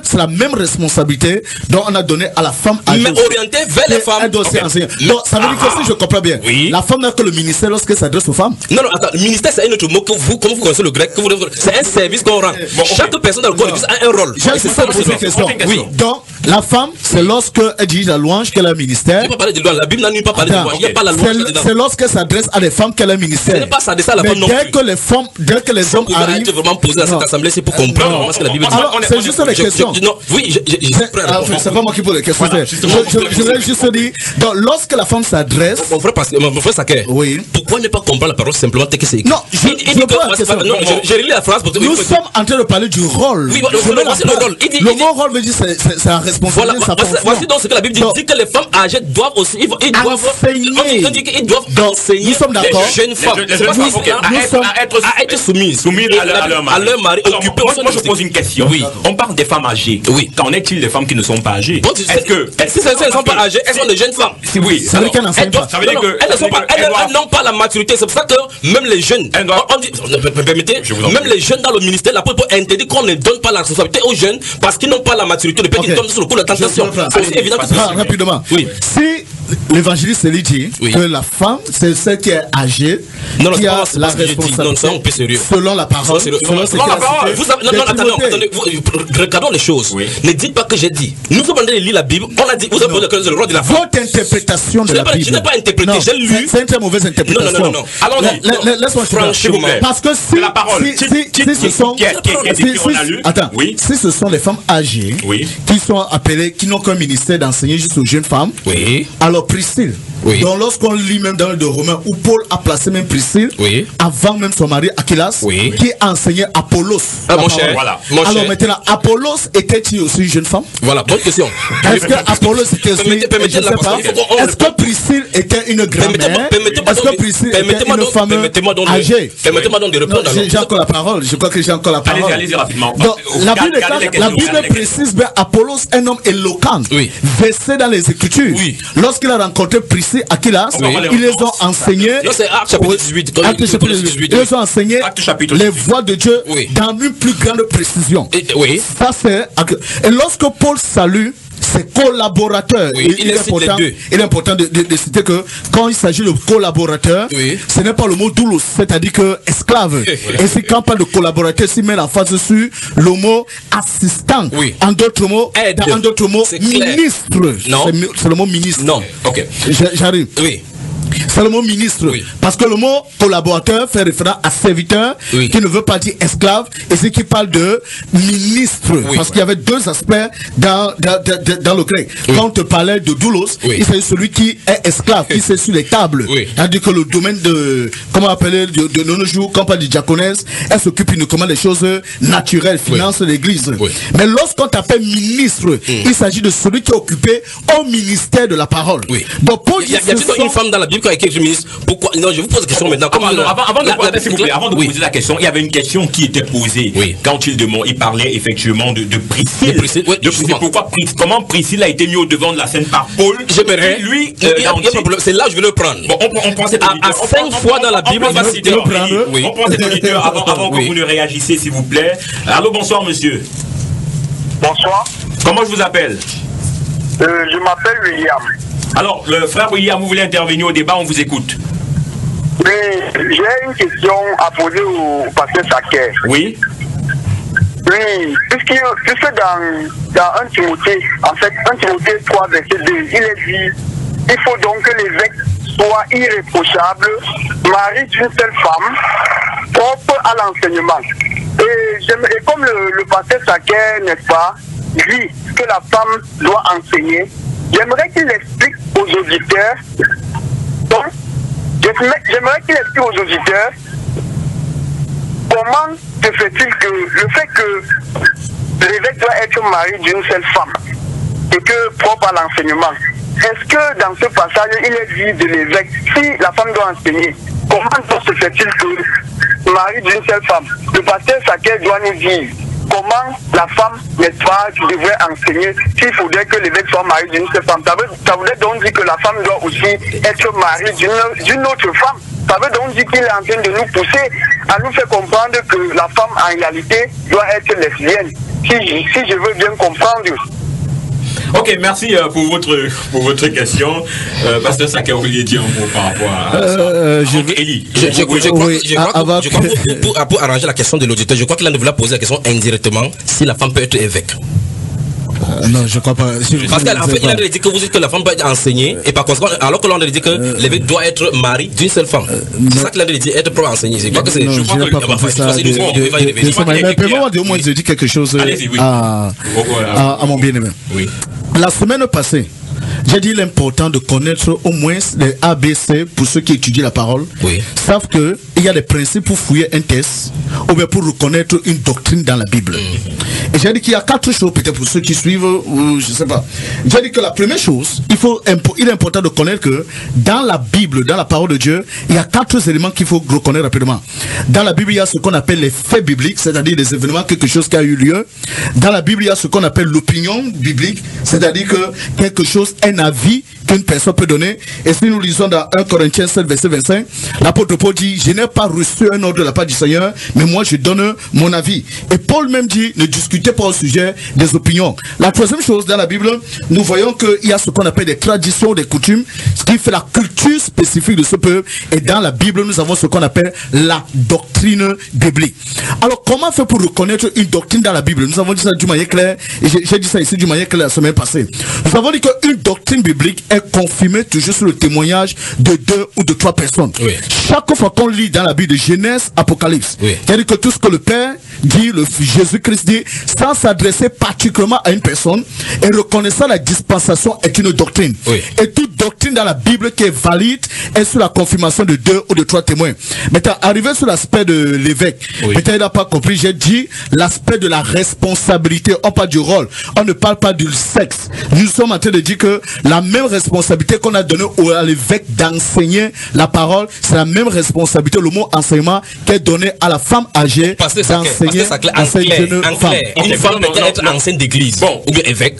C'est la même responsabilité dont on a donné à la femme âgée. Mais orientée vers les femmes. Elle doit aussi enseigner. Donc ça veut dire que si je comprends bien, la femme n'a que le ministère lorsqu'elle s'adresse aux femmes. Non, attends, le ministère c'est un autre mot que vous, comme vous connaissez le grec, c'est un service qu'on rend. Chaque personne dans le corps de Christ a un rôle. C'est ça la question. Oui. Donc la femme, c'est lorsque elle dit la louange qu'elle a un ministère. Je ne pas parler de louange. La Bible n'a pas parlé de louange. Il n'y a pas la louange dedans. C'est lorsqu'elle s'adresse à des femmes qu'elle a un ministère. Ce n'est pas s'adresser à la femme non plus. Dès que les hommes arrivent, vraiment poser à cette assemblée, c'est pour comprendre ce que la Bible dit. C'est juste une question. Oui, c'est pas moi qui pose les questions. Je voulais juste dire, donc lorsque la femme s'adresse, mon frère Saker, pourquoi ne pas comprendre la parole simplement telle que c'est écrit? Non, je relis la phrase. Nous sommes en train de parler du rôle. Oui, voici le rôle. Le mot rôle veut dire c'est un responsable. Voici donc ce que la Bible dit que les femmes âgées doivent aussi enseigner. Ils doivent enseigner les jeunes femmes à être soumises à leur mari. Moi je pose une question. On parle des femmes âgées. Qu'en est-il des femmes qui ne sont pas âgées? Si elles ne sont pas âgées, elles sont des jeunes femmes. Oui, ça veut dire qu'elles n'enseignent pas. Elles n'ont pas la maturité. C'est pour ça que même les jeunes, permettez, même les jeunes dans le ministère, la Bible interdit qu'on ne donne pas la responsabilité aux jeunes parce qu'ils n'ont pas la maturité. Le qu'ils tombent sur le coup de la tentation. C'est aussi évident que ça. Rapidement. Si l'évangéliste dit que la femme, c'est celle qui est âgée, qui a la responsabilité selon la parole. Attendez, regardons les choses. Ne dites pas que j'ai dit. Nous sommes en train de lire la Bible. On a dit, vous avez posé le rôle de la femme. Votre interprétation de la Bible. Je n'ai pas interprété, j'ai lu. C'est une très mauvaise interprétation. Non. Allons-y. Laisse-moi franchement. Parce que si ce sont les femmes âgées qui sont appelées, qui n'ont qu'un ministère d'enseigner juste aux jeunes femmes, alors Alors Priscille, Oui. donc lorsqu'on lit même dans le de Romains où Paul a placé même Priscille, Oui. avant même son mari Aquilas, Oui. qui enseignait Apollos. Ah, la mon parole. cher, Voilà. mon Alors cher. maintenant, Apollos était-il aussi une jeune femme? Voilà, bonne question. Est-ce que Apollos était aussi, Permettez je sais la pas, parole. Il faut qu'on est-ce que Priscille était une grand-mère? Est-ce que Priscille était une femme âgée? Permettez-moi donc de Non, répondre. j'ai encore la parole. Je crois que j'ai encore la parole. Allez-y rapidement. Donc, la Bible, Gardez les la questions, Bible gardez les précise bien Apollos, un homme éloquent, Oui. versé dans les Écritures. Oui. Lorsqu'il a rencontré Priscille Aquilas, On va parler ils les en ont enseigné. Non, c'est Actes chapitre 18. Actes chapitre 18. Ils les ont enseigné Actes chapitre les 18. voies de Dieu Oui. dans une plus grande précision. Oui. Ça, c'est. Et lorsque Paul salue ses collaborateurs, Oui, il est cite les important, deux. il est important de citer que quand il s'agit de collaborateurs, Oui. ce n'est pas le mot doulos, c'est-à-dire que esclave. Et si quand on parle de collaborateur, s'il met la face sur le mot assistant, Oui. en d'autres mots, Aide. en d'autres mots, C'est clair. ministre. Non. C'est le mot ministre. Non. Ok. J'arrive. Oui. C'est le mot ministre. Oui. Parce que le mot collaborateur fait référence à serviteur, Oui. qui ne veut pas dire esclave, et c'est qui parle de ministre. Oui. Parce qu'il y avait deux aspects dans le grec. Oui. Quand on te parlait de doulos, Oui. il s'agit de celui qui est esclave, qui c'est sur les tables. Oui. C'est-à-dire que le domaine de, comment appeler, de nos jours, quand on parle de diaconesse, elle s'occupe uniquement des choses naturelles, finances de l'église. Oui. Mais lorsqu'on t'appelle ministre, il s'agit de celui qui est occupé au ministère de la parole. Oui. Donc, Paul Il y a dit, ce plutôt sont- une femme dans la Bible qui a écrit ministre. Pourquoi? Non, je vous pose la question maintenant. Avant de, s'il vous plaît, avant de Oui. poser la question, il y avait une question qui était posée Oui. quand il parlait effectivement de Priscille. De Priscille, oui, De Priscille. justement. Comment Priscille a été mis au devant de la scène par Paul? J'aimerais. Lui, Il y a pas de problème. C'est là que je vais le prendre. Bon, on prend cet À auditeur. 5 fois dans la Bible, on va il citer veut Aurélie. prendre. Oui. On prend cet auditeur avant Oui. que vous ne réagissez, s'il vous plaît. Allô, bonsoir, monsieur. Bonsoir, Comment je vous appelle? je m'appelle William. Alors, le frère William, vous voulez intervenir au débat, on vous écoute. Oui, j'ai une question à poser au pasteur Saké. Oui. Oui, puisque dans 1 Timothée, en fait, 1 Timothée 3, verset 2, il est dit, il faut donc que l'évêque soit irréprochable, mari d'une seule femme, propre à l'enseignement. Et comme le pasteur Saké, n'est-ce pas, dit que la femme doit enseigner, j'aimerais qu'il explique aux auditeurs, donc, j'aimerais qu'il explique aux auditeurs comment se fait-il que le fait que l'évêque doit être marié d'une seule femme et que propre à l'enseignement, est-ce que dans ce passage il est dit de l'évêque, si la femme doit enseigner, comment se fait-il que marié d'une seule femme? Le pasteur Saké doit nous dire comment la femme, n'est-ce pas, qui devrait enseigner s'il faudrait que l'évêque soit marié d'une seule femme. Ça voudrait donc dire que la femme doit aussi être mariée d'une autre femme. Ça veut donc dire qu'il est en train de nous pousser à nous faire comprendre que la femme en réalité doit être lesbienne. Si je veux bien comprendre. Ok, merci pour votre question. Pasteur Saké, vous vouliez dire un mot par rapport à ça. Élie. Pour arranger la question de l'auditeur, je crois qu'il a voulu poser la question indirectement si la femme peut être évêque. Non, je crois pas. Parce qu'en fait, il a dit que vous dites que la femme peut être enseignée, et par conséquent, alors que l'on a dit que l'évêque doit être mari d'une seule femme. C'est ça qu'il a dit, être pro enseigné. Je crois que c'est. Non, je n'ai pas compris ça. Mais permets-moi de au moins dire quelque chose à mon bien-aimé. Oui. La semaine passée, j'ai dit l'important de connaître au moins les ABC pour ceux qui étudient la parole. Oui. Savent qu'il y a des principes pour fouiller un test ou bien pour reconnaître une doctrine dans la Bible. Et j'ai dit qu'il y a 4 choses, peut-être pour ceux qui suivent, ou je ne sais pas. J'ai dit que la première chose, il est important de connaître que dans la Bible, dans la parole de Dieu, il y a 4 éléments qu'il faut reconnaître rapidement. Dans la Bible, il y a ce qu'on appelle les faits bibliques, c'est-à-dire les événements, quelque chose qui a eu lieu. Dans la Bible, il y a ce qu'on appelle l'opinion biblique, c'est-à-dire que quelque chose, un avis qu'une personne peut donner. Et si nous lisons dans 1 Corinthiens 7, verset 25, l'apôtre Paul dit, je n'ai pas reçu un ordre de la part du Seigneur, mais moi je donne mon avis. Et Paul même dit, ne discutez pas au sujet des opinions. La troisième chose dans la Bible, nous voyons qu'il y a ce qu'on appelle des traditions, des coutumes, ce qui fait la culture spécifique de ce peuple. Et dans la Bible, nous avons ce qu'on appelle la doctrine biblique. Alors, comment faire pour reconnaître une doctrine dans la Bible? Nous avons dit ça d'une manière claire, et j'ai dit ça ici d'une manière claire la semaine passée. Nous avons dit qu'une doctrine biblique est est confirmée toujours sur le témoignage de 2 ou de 3 personnes. Oui. Chaque fois qu'on lit dans la Bible de Genèse, Apocalypse, oui, c'est-à-dire que tout ce que le Père dit, le Jésus-Christ dit, sans s'adresser particulièrement à une personne et reconnaissant la dispensation est une doctrine. Oui. Et toute doctrine dans la Bible qui est valide est sur la confirmation de 2 ou de 3 témoins. Maintenant, arrivé sur l'aspect de l'évêque, oui, peut-être il n'a pas compris, j'ai dit l'aspect de la responsabilité. On parle du rôle, on ne parle pas du sexe. Nous sommes en train de dire que la même responsabilité qu'on a donnée à l'évêque d'enseigner la parole, c'est la même responsabilité, le mot enseignement, qui est donné à la femme âgée d'enseigner à cette jeune femme. Une femme peut être enceinte d'église ou bien évêque.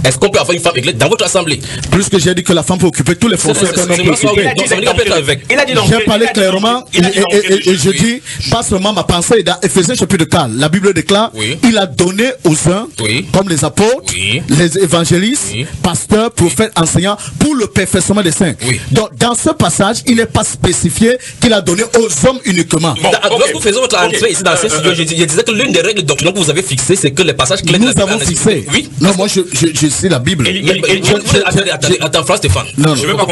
Est-ce qu'on peut avoir une femme église dans votre assemblée? Plus que j'ai dit que la femme peut occuper tous les fonctions qu'un homme peut occuper. J'ai parlé clairement et je dis, pas seulement ma pensée, dans Éphésiens chapitre 4, la Bible déclare, il a donné aux uns, comme les apôtres, les évangélistes, pasteurs, prophètes, enseignants, pour le perfectionnement des saints. Donc dans ce passage, il n'est pas spécifié qu'il a donné aux hommes uniquement. Lorsque vous faisiez votre entrée ici dans ce studio, je disais que l'une des règles doctrinales que vous avez fixées, c'est que les passages clés nous avons fixé. Oui. Non, moi je sais la Bible. Attends, François Stéphane. Non, je veux pas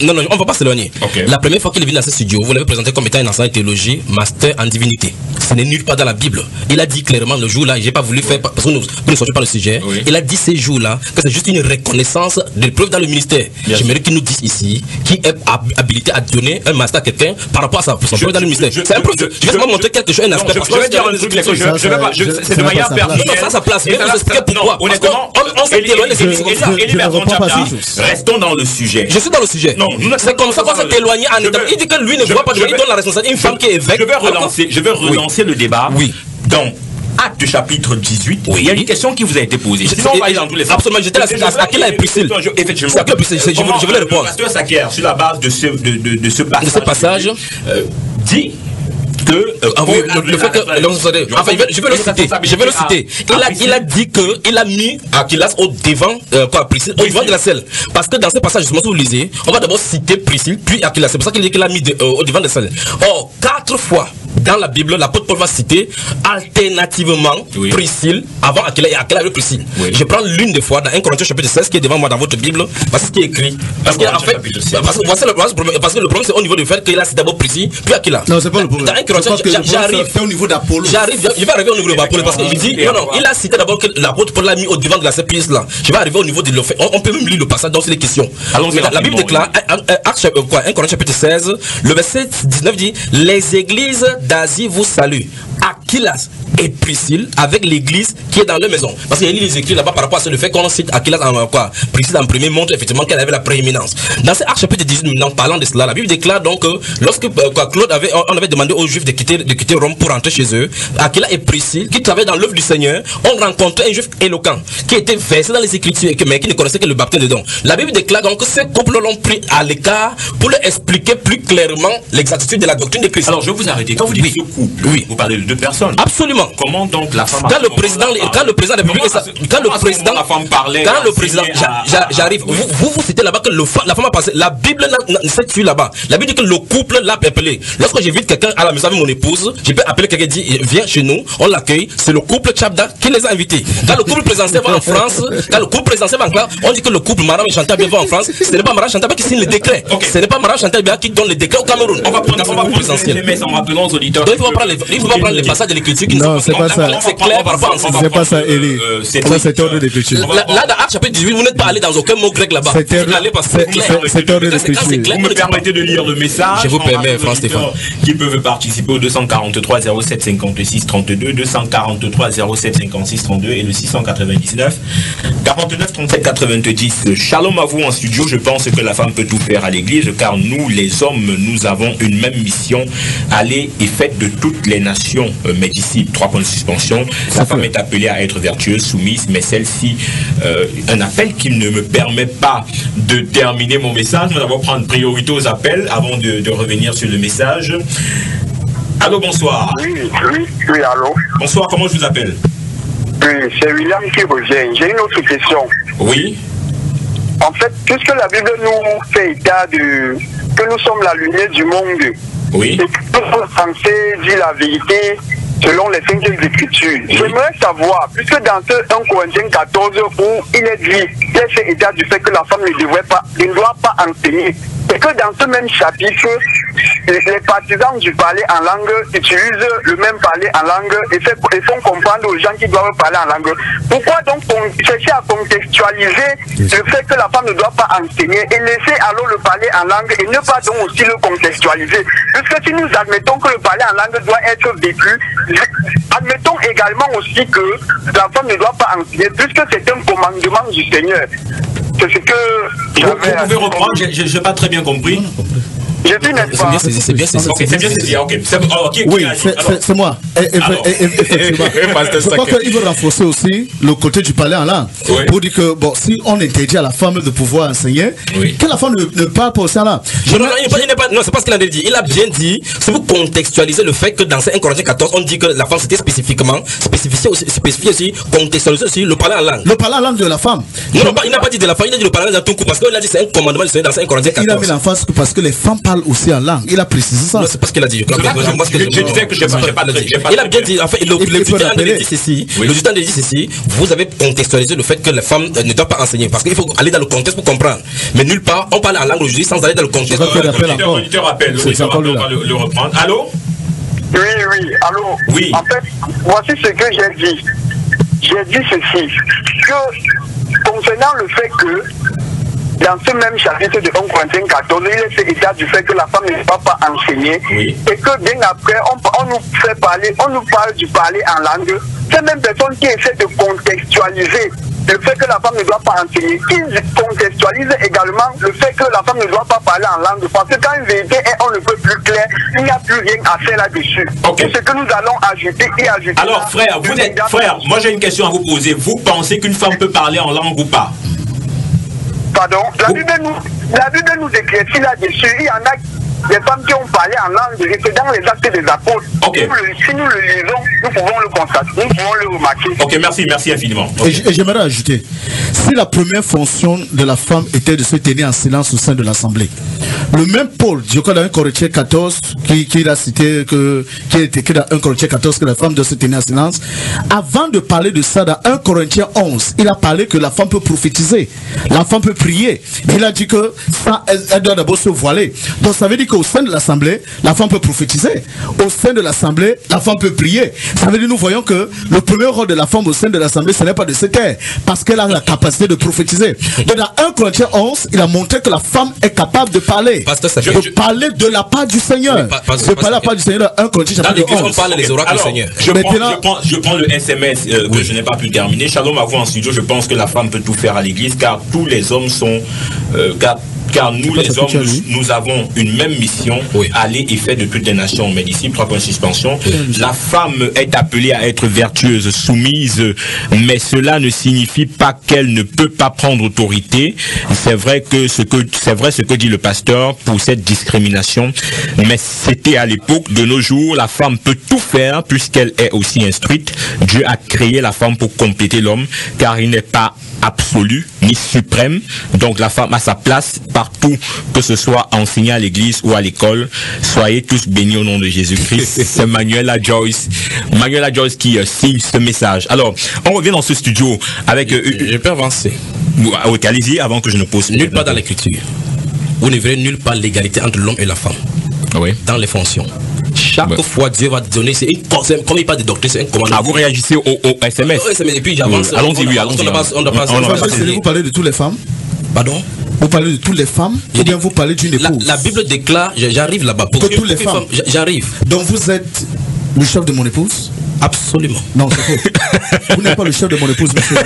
non, on va pas s'éloigner. La première fois qu'il est venu dans ce studio, vous l'avez présenté comme étant un enseignant de théologie, master en divinité. Ce n'est nulle part dans la Bible. Il a dit clairement le jour-là, j'ai pas voulu faire parce que nous ne sortons pas le sujet. Il a dit ces jours-là que c'est juste une reconnaissance de preuve dans le ministère. J'aimerais qu'il nous dise ici qui est habilité à donner un master à quelqu'un par rapport à son preuve dans le ministère. C'est un peu. Je vais vous montrer quelque chose, un aspect. Je vais dire un truc, je vais pas. C'est de manière personnelle. Ça, sa place. Je vais vous expliquer pourquoi. Honnêtement, on s'est éloigné. Restons dans le sujet. Je suis dans le sujet. C'est comme ça qu'on s'est éloigné en état. Il dit que lui ne voit pas de il donne la responsabilité. Une femme qui est évêque. Je vais relancer le débat. Oui. Donc, Acte chapitre 18, il y a une question qui vous a été posée. Sinon, on va aller dans tous les sens. Absolument, j'étais là à Aquila et Priscille. Effectivement. Je vais le répondre. Pasteur Sakier, sur la base de ce passage, dit que le fait que enfin je vais le citer. Il a dit que il a mis Aquilas au devant Priscille au devant de la selle, parce que dans ce passage justement si vous lisez, on va d'abord citer Priscille puis Aquilas. C'est pour ça qu'il dit qu'il a mis au devant de la selle. Or 4 fois dans la Bible, l'apôtre Paul va citer alternativement Priscille avant Aquila et Aquila avec Priscille. Je prends l'une des fois dans 1 Corinthiens chapitre 16 qui est devant moi dans votre Bible, parce que ce qui est écrit. Parce que en fait, parce que le problème c'est au niveau du fait qu'il a cité d'abord Priscille puis Aquila. Non, c'est pas le problème. Dans 1 Corinthiens, j'arrive au niveau d'Apollo. Je vais arriver au niveau d'Apollo parce que je dis non, il a cité d'abord que l'apôtre Paul l'a mis au devant de cette pièce là. Je vais arriver au niveau de l'offre. On peut même lire le passage dans ces questions. La Bible déclare 1 Corinthiens chapitre 16, le verset 19 dit les églises d'Asie vous saluent. Aquilas et Priscille avec l'église qui est dans leur maison. Parce qu'il y a les écrits là-bas par rapport à ce fait qu'on cite Aquilas en quoi. Priscille en premier montre effectivement qu'elle avait la prééminence. Dans ce chapitre 18, en parlant de cela, la Bible déclare donc que lorsque Claude on avait demandé aux Juifs de quitter Rome pour rentrer chez eux, Aquilas et Priscille qui travaillaient dans l'œuvre du Seigneur ont rencontré un Juif éloquent qui était versé dans les Écritures mais qui ne connaissait que le baptême dedans. La Bible déclare donc que ces couples l'ont pris à l'écart pour leur expliquer plus clairement l'exactitude de la doctrine de Christ. Alors je vais vous arrêter. Quand vous dites ce couple, vous parlez de 2 personnes. Absolument. Comment donc la femme quand le président j'arrive, vous citez là-bas que la femme a passé, la Bible s'est tuée là-bas. La Bible dit que le couple l'a appelé. Lorsque j'invite quelqu'un à la maison avec mon épouse, je peux appeler quelqu'un qui dit viens chez nous, on l'accueille, c'est le couple Chabda qui les a invités. Quand le couple présidentiel va en France, quand le couple présidentiel va en France, on dit que le couple Maram et Chantal va en France, ce n'est pas Maram Chantal qui signe les décrets. Ce n'est pas Maram Chantal qui donne les décrets au Cameroun. On va prendre en rappelant aux auditeurs. Donc il faut pas prendre les passages de l'écriture qui non, c'est pas ça. C'est clair par rapport à c'est pas ça, Élie. Ça, c'est ordre d'écriture. Là, dans Acte chapitre 18, vous n'êtes pas allé dans aucun mot grec là-bas. C'est ordre d'écriture. Vous me permettez de lire le message. Je vous permets, François Stéphane. Qui peuvent participer au 243 07 56 32, 243 07 56 32 et le 699 49 37 90. Shalom à vous en studio. Je pense que la femme peut tout faire à l'église car nous, les hommes, nous avons une même mission. Aller et faites de toutes les nations mes disciples. 3 points de suspension. La femme est appelée à être vertueuse, soumise, mais celle-ci, un appel qui ne me permet pas de terminer mon message. Nous allons prendre priorité aux appels avant de revenir sur le message. Allô, bonsoir. Oui, allô. Bonsoir, comment je vous appelle? Oui, c'est William qui revient. J'ai une autre question. Oui. En fait, puisque la Bible nous fait état que nous sommes la lumière du monde, oui, et que nous sommes censés dire la vérité selon les Saintes Écritures. J'aimerais savoir, puisque dans ce 1 Corinthiens 14 où il est dit, il est fait état du fait que la femme ne doit pas enseigner, et que dans ce même chapitre, les partisans du parler en langue utilisent le même parler en langue et font comprendre aux gens qui doivent parler en langue. Pourquoi donc chercher à contextualiser le fait que la femme ne doit pas enseigner et laisser alors le parler en langue et ne pas donc aussi le contextualiser? Puisque si nous admettons que le parler en langue doit être vécu, admettons également aussi que la femme ne doit pas enseigner, puisque c'est un commandement du Seigneur. C'est ce que... Vous pouvez reprendre, je n'ai pas très bien compris. Je dis, n'est-ce pas? C'est bien saisi. Ok, c'est bien saisi. Ok. Oui, c'est moi. Effectivement. Je crois qu'il veut renforcer aussi le côté du parler en langue. Oui. Pour dire que, bon, si on interdit à la femme de pouvoir enseigner, oui, que la femme ne parle pas aussi en langue. Non, c'est pas ce qu'il a dit. Il a bien dit, si vous contextualisez le fait que dans 1 Corinthiens 14, on dit que la femme c'était spécifié aussi, contextualiser aussi le parler en langue. Le parler en langue de la femme. Non, il n'a pas dit de la femme, il a dit le parler en langue dans tout coup, parce qu'il a dit c'est un commandement du Seigneur dans 1 Corinthiens 14. Il a mis l'emphase parce que les femmes parlent aussi en langue. Il a précisé ça. Non, c'est pas ce qu'il a dit. Je disais que je n'ai pas dit. Il a bien dit, en fait, le dictant dit ceci, vous avez contextualisé le fait que la femme ne doit pas enseigner, parce qu'il faut aller dans le contexte pour comprendre. Mais nulle part, on parle en langue aujourd'hui sans aller dans le contexte. L'auditeur rappelle, on va le reprendre. Allô? Oui, allô? Oui. En fait, voici ce que j'ai dit. J'ai dit ceci, que concernant le fait que dans ce même chapitre de 1 Corinthiens 14, il est fait état du fait que la femme ne doit pas enseigner, oui, et que bien après, on nous fait parler, on nous parle du parler en langue. Ces mêmes personnes qui essaient de contextualiser le fait que la femme ne doit pas enseigner, ils contextualisent également le fait que la femme ne doit pas parler en langue, parce que quand une vérité est on ne peut plus clair, il n'y a plus rien à faire là-dessus. Okay. C'est ce que nous allons ajouter et ajouter. Alors frère, moi j'ai une question à vous poser. Vous pensez qu'une femme peut parler en langue ou pas? Pardon, la Bible nous éclaircit là-dessus. Il y en a des femmes qui ont parlé en langue, c'est dans les actes des apôtres. Okay. Si nous le lisons, nous pouvons le constater, nous pouvons le remarquer. Ok, merci infiniment. Okay. Et j'aimerais ajouter, si la première fonction de la femme était de se tenir en silence au sein de l'assemblée, le même Paul, je crois dans 1 Corinthiens 14, qui a cité, qui est écrit dans 1 Corinthiens 14, que la femme doit se tenir en silence, avant de parler de ça dans 1 Corinthiens 11, il a parlé que la femme peut prophétiser, la femme peut prier, mais il a dit que ça, elle doit d'abord se voiler. Donc ça veut dire qu'au sein de l'assemblée, la femme peut prophétiser. Au sein de l'assemblée, la femme peut prier. Ça veut dire nous voyons que le premier rôle de la femme au sein de l'assemblée, ce n'est pas de se taire, parce qu'elle a la capacité de prophétiser. Donc dans 1 Corinthiens 11, il a montré que la femme est capable de parler. De parler de la part du Seigneur. De parler de la part du Seigneur dans 1 Corinthiens chapitre 11. On parle des oracles du Seigneur. Je prends le SMS que je n'ai pas pu terminer. Shalom à vous en studio. Je pense que la femme peut tout faire à l'église, car tous les hommes sont... car nous les hommes, nous avons une même mission, aller et faire de toutes les nations mes disciples. 3 points de suspension. La femme est appelée à être vertueuse, soumise, mais cela ne signifie pas qu'elle ne peut pas prendre autorité. C'est vrai ce que dit le pasteur pour cette discrimination, mais c'était à l'époque. De nos jours, la femme peut tout faire puisqu'elle est aussi instruite. Dieu a créé la femme pour compléter l'homme, car il n'est pas absolu ni suprême. Donc la femme a sa place partout, que ce soit enseigné à l'église ou à l'école. Soyez tous bénis au nom de Jésus-Christ. C'est Manuela Joyce qui signe ce message. Alors, on revient dans ce studio avec... je peux avancer. Ok, allez-y avant que je ne pose... Nulle part dans l'écriture, vous ne verrez nulle part l'égalité entre l'homme et la femme. Oui. Dans les fonctions. Chaque fois Dieu va donner, comme il parle de doctrine, c'est un commandement. Ah, vous réagissez au SMS. Et puis j'avance. Allons-y, oui, allons-y. Vous parlez de toutes les femmes? Pardon? Vous parlez de toutes les femmes ou bien vous parlez d'une épouse? La Bible déclare, j'arrive là-bas. Pour toutes les femmes. J'arrive. Donc vous êtes le chef de mon épouse? Absolument. Non, c'est faux. Vous n'êtes pas le chef de mon épouse, monsieur.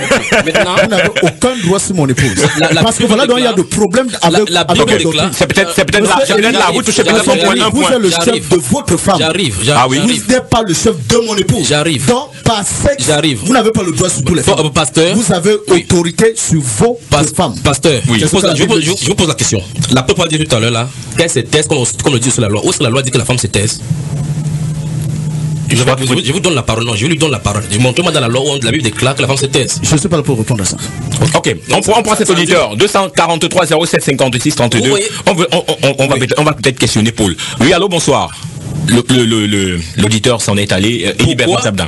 Maintenant, vous n'avez aucun droit sur mon épouse. Parce que voilà, donc il y a de problèmes avec la Bible déclare. C'est peut-être là. Vous touchez peut-être un point. Vous êtes le chef de votre femme. J'arrive. Ah oui. Vous n'êtes pas le chef de mon épouse. J'arrive. Donc, par sexe, vous n'avez pas le droit sur tous les femmes. Pasteur. Vous avez autorité sur vos femmes. Pasteur, je vous pose la question. La peuple a dit tout à l'heure là, qu'elle se taise comme le dit sur la loi. Où est-ce que la loi dit que la femme se taise? Je vous donne la parole, non, je lui donne la parole. Montrez-moi dans la loi où la Bible déclare que la femme se taise. Je ne sais pas pour répondre à ça. Ok, on prend cet auditeur. 243 07 56 32. On va peut-être questionner Paul. Oui, allô, bonsoir. L'auditeur s'en est allé.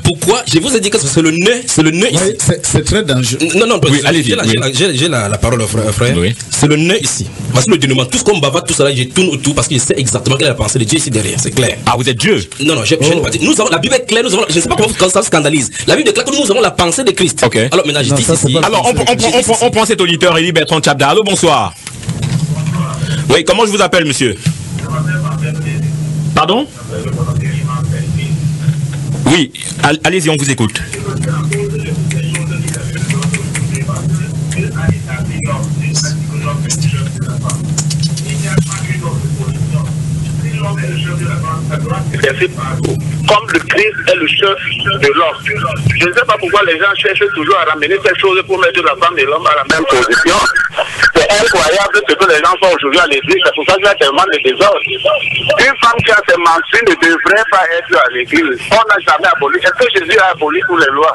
Pourquoi? Je vous ai dit que c'est le nœud ici. C'est très dangereux. Non, oui, allez-y. J'ai la parole, frère. Oui. C'est le nœud ici. Voici le dénouement. Tout ce qu'on bavard, tout ça là, je tourne autour parce que je sais exactement quelle est la pensée de Dieu ici derrière. C'est clair. Ah, vous êtes Dieu? Non, je n'ai pas dit. Nous avons, la Bible est claire, je ne sais pas comment ça scandalise. La Bible est claire que nous avons la pensée de Christ. Ok. Alors maintenant, je dis ici. Alors, on prend cet auditeur, Élie Bertrand Tchabda. Allô, bonsoir. Oui, comment je vous appelle, monsieur? Pardon? Oui, allez-y, on vous écoute. Comme le Christ est le chef de l'homme. Je ne sais pas pourquoi les gens cherchent toujours à ramener cette chose pour mettre la femme et l'homme à la même position. C'est incroyable ce que les gens font aujourd'hui à l'église. C'est pour ça qu'il y a tellement de désordre. Une femme qui a ses menstrues ne devrait pas être à l'église. On n'a jamais aboli. Est-ce que Jésus a aboli toutes les lois?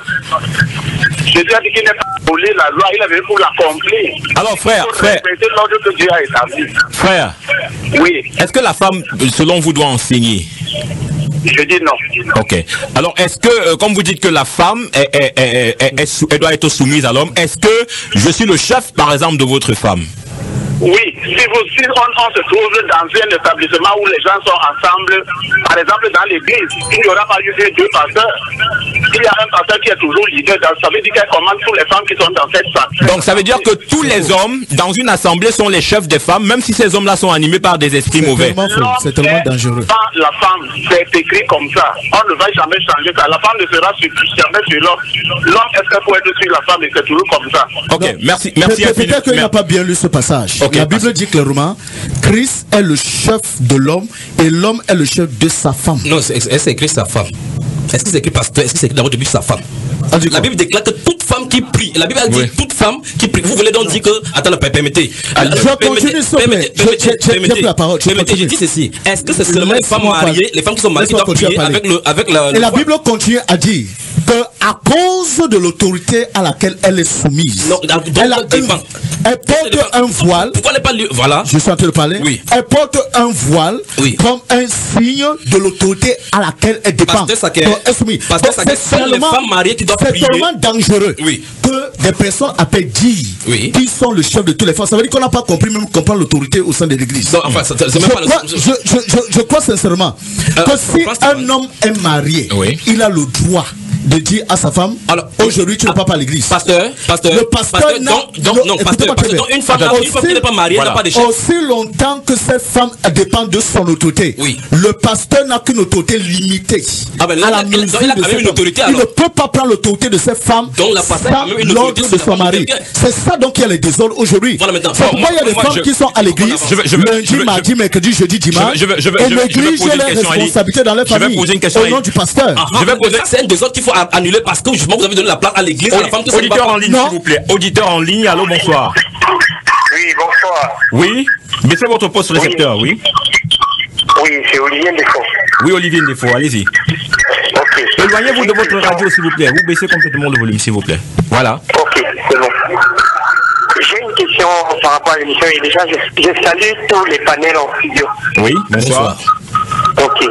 Jésus a dit qu'il n'a pas aboli la loi, il avait pour l'accomplir. Alors frère, l'ordre que Dieu a établi. Frère, oui. Est-ce que la femme, selon vous, doit enseigner? Je dis non. Ok. Alors, est-ce que, comme vous dites que la femme, elle doit être soumise à l'homme, est-ce que je suis le chef, par exemple, de votre femme? Oui, si on se trouve dans un établissement où les gens sont ensemble, par exemple dans l'église, il n'y aura pas eu deux pasteurs. Il y a un pasteur qui est toujours leader, ça veut dire qu'elle commande toutes les femmes qui sont dans cette salle. Donc ça veut dire que tous les hommes dans une assemblée sont les chefs des femmes, même si ces hommes-là sont animés par des esprits mauvais. C'est tellement dangereux. La femme, c'est écrit comme ça. On ne va jamais changer ça. La femme ne sera jamais sur l'homme. L'homme, est-ce qu'elle peut être sur la femme et c'est toujours comme ça? Ok, non. merci. Peut-être qu'il n'a pas bien lu ce passage. Okay, la Bible dit clairement, Christ est le chef de l'homme et l'homme est le chef de sa femme. Non, est-ce que c'est écrit sa femme? Est-ce que c'est écrit pasteur? Est-ce que c'est écrit d'abord depuis sa femme? La Bible déclare que toute femme qui prie, la Bible a dit toute femme qui prie. Vous voulez donc dire que, attends, permettez. Permettez la parole. Permettez, je dis ceci. Est-ce que c'est seulement les femmes mariées, les femmes qui sont mariées qui doivent prier avec la. Et la Bible continue à dire que à cause de l'autorité à laquelle elle est soumise, elle porte un voile. Pourquoi n'est pas voilà? Je suis en train de parler. Oui. Elle porte un voile comme un signe de l'autorité à laquelle elle dépend. C'est seulement les femmes mariées qui doivent prier. C'est tellement dangereux que des personnes appellent dire qui sont le chef de toutes les femmes. Ça veut dire qu'on n'a pas compris même comprendre l'autorité au sein de l'église. Je crois sincèrement que si un homme est marié, il a le droit de dire à sa femme, alors aujourd'hui tu ne vas pas à l'église. Pasteur, le pasteur une femme qui n'est pas mariée n'a pas de chef. Aussi longtemps que cette femme dépend de son autorité, le pasteur n'a qu'une autorité limitée. À la mesure de cette autorité, il ne peut pas prendre l'autorité de cette femme sans l'ordre de son mari. C'est ça donc qu'il y a les désordres aujourd'hui. C'est pourquoi il y a des femmes qui sont à l'église lundi, mardi, mercredi, jeudi, dimanche et négligent leurs responsabilités dans leur famille au nom du pasteur. C'est un désordre qu'il faut annuler parce que justement vous avez donné la place à l'église à la femme qui auditeur en ligne s'il vous plaît. Auditeur en ligne, allô, bonsoir. Oui, bonsoir. Oui, baissez votre poste récepteur, oui. Oui, c'est Olivier Ndefo. Oui, Olivier Ndefo, allez-y. Ok. Éloignez-vous de votre radio s'il vous plaît. Vous baissez complètement le volume s'il vous plaît. Voilà. Ok, c'est bon. J'ai une question par rapport à l'émission et déjà je salue tous les panels en studio. Oui, bonsoir. Ok.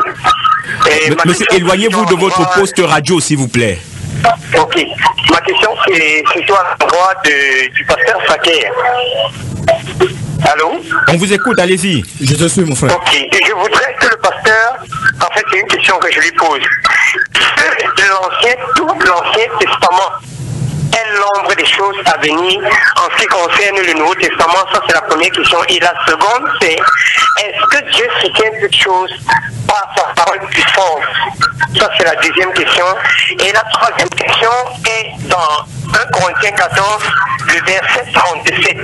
Monsieur, éloignez-vous de votre poste radio, s'il vous plaît. Ok. Ma question, c'est surtout à l'endroit du pasteur Saker. Allô? On vous écoute, allez-y. Je te suis, mon frère. Ok. Et je voudrais que le pasteur, en fait, c'est une question que je lui pose. Tout l'Ancien Testament est l'ombre des choses à venir en ce qui concerne le Nouveau Testament? Ça, c'est la première question. Et la seconde, c'est est-ce que Dieu soutient toute chose par sa parole puissante? Ça, c'est la deuxième question. Et la troisième question est dans 1 Corinthiens 14, le verset 37.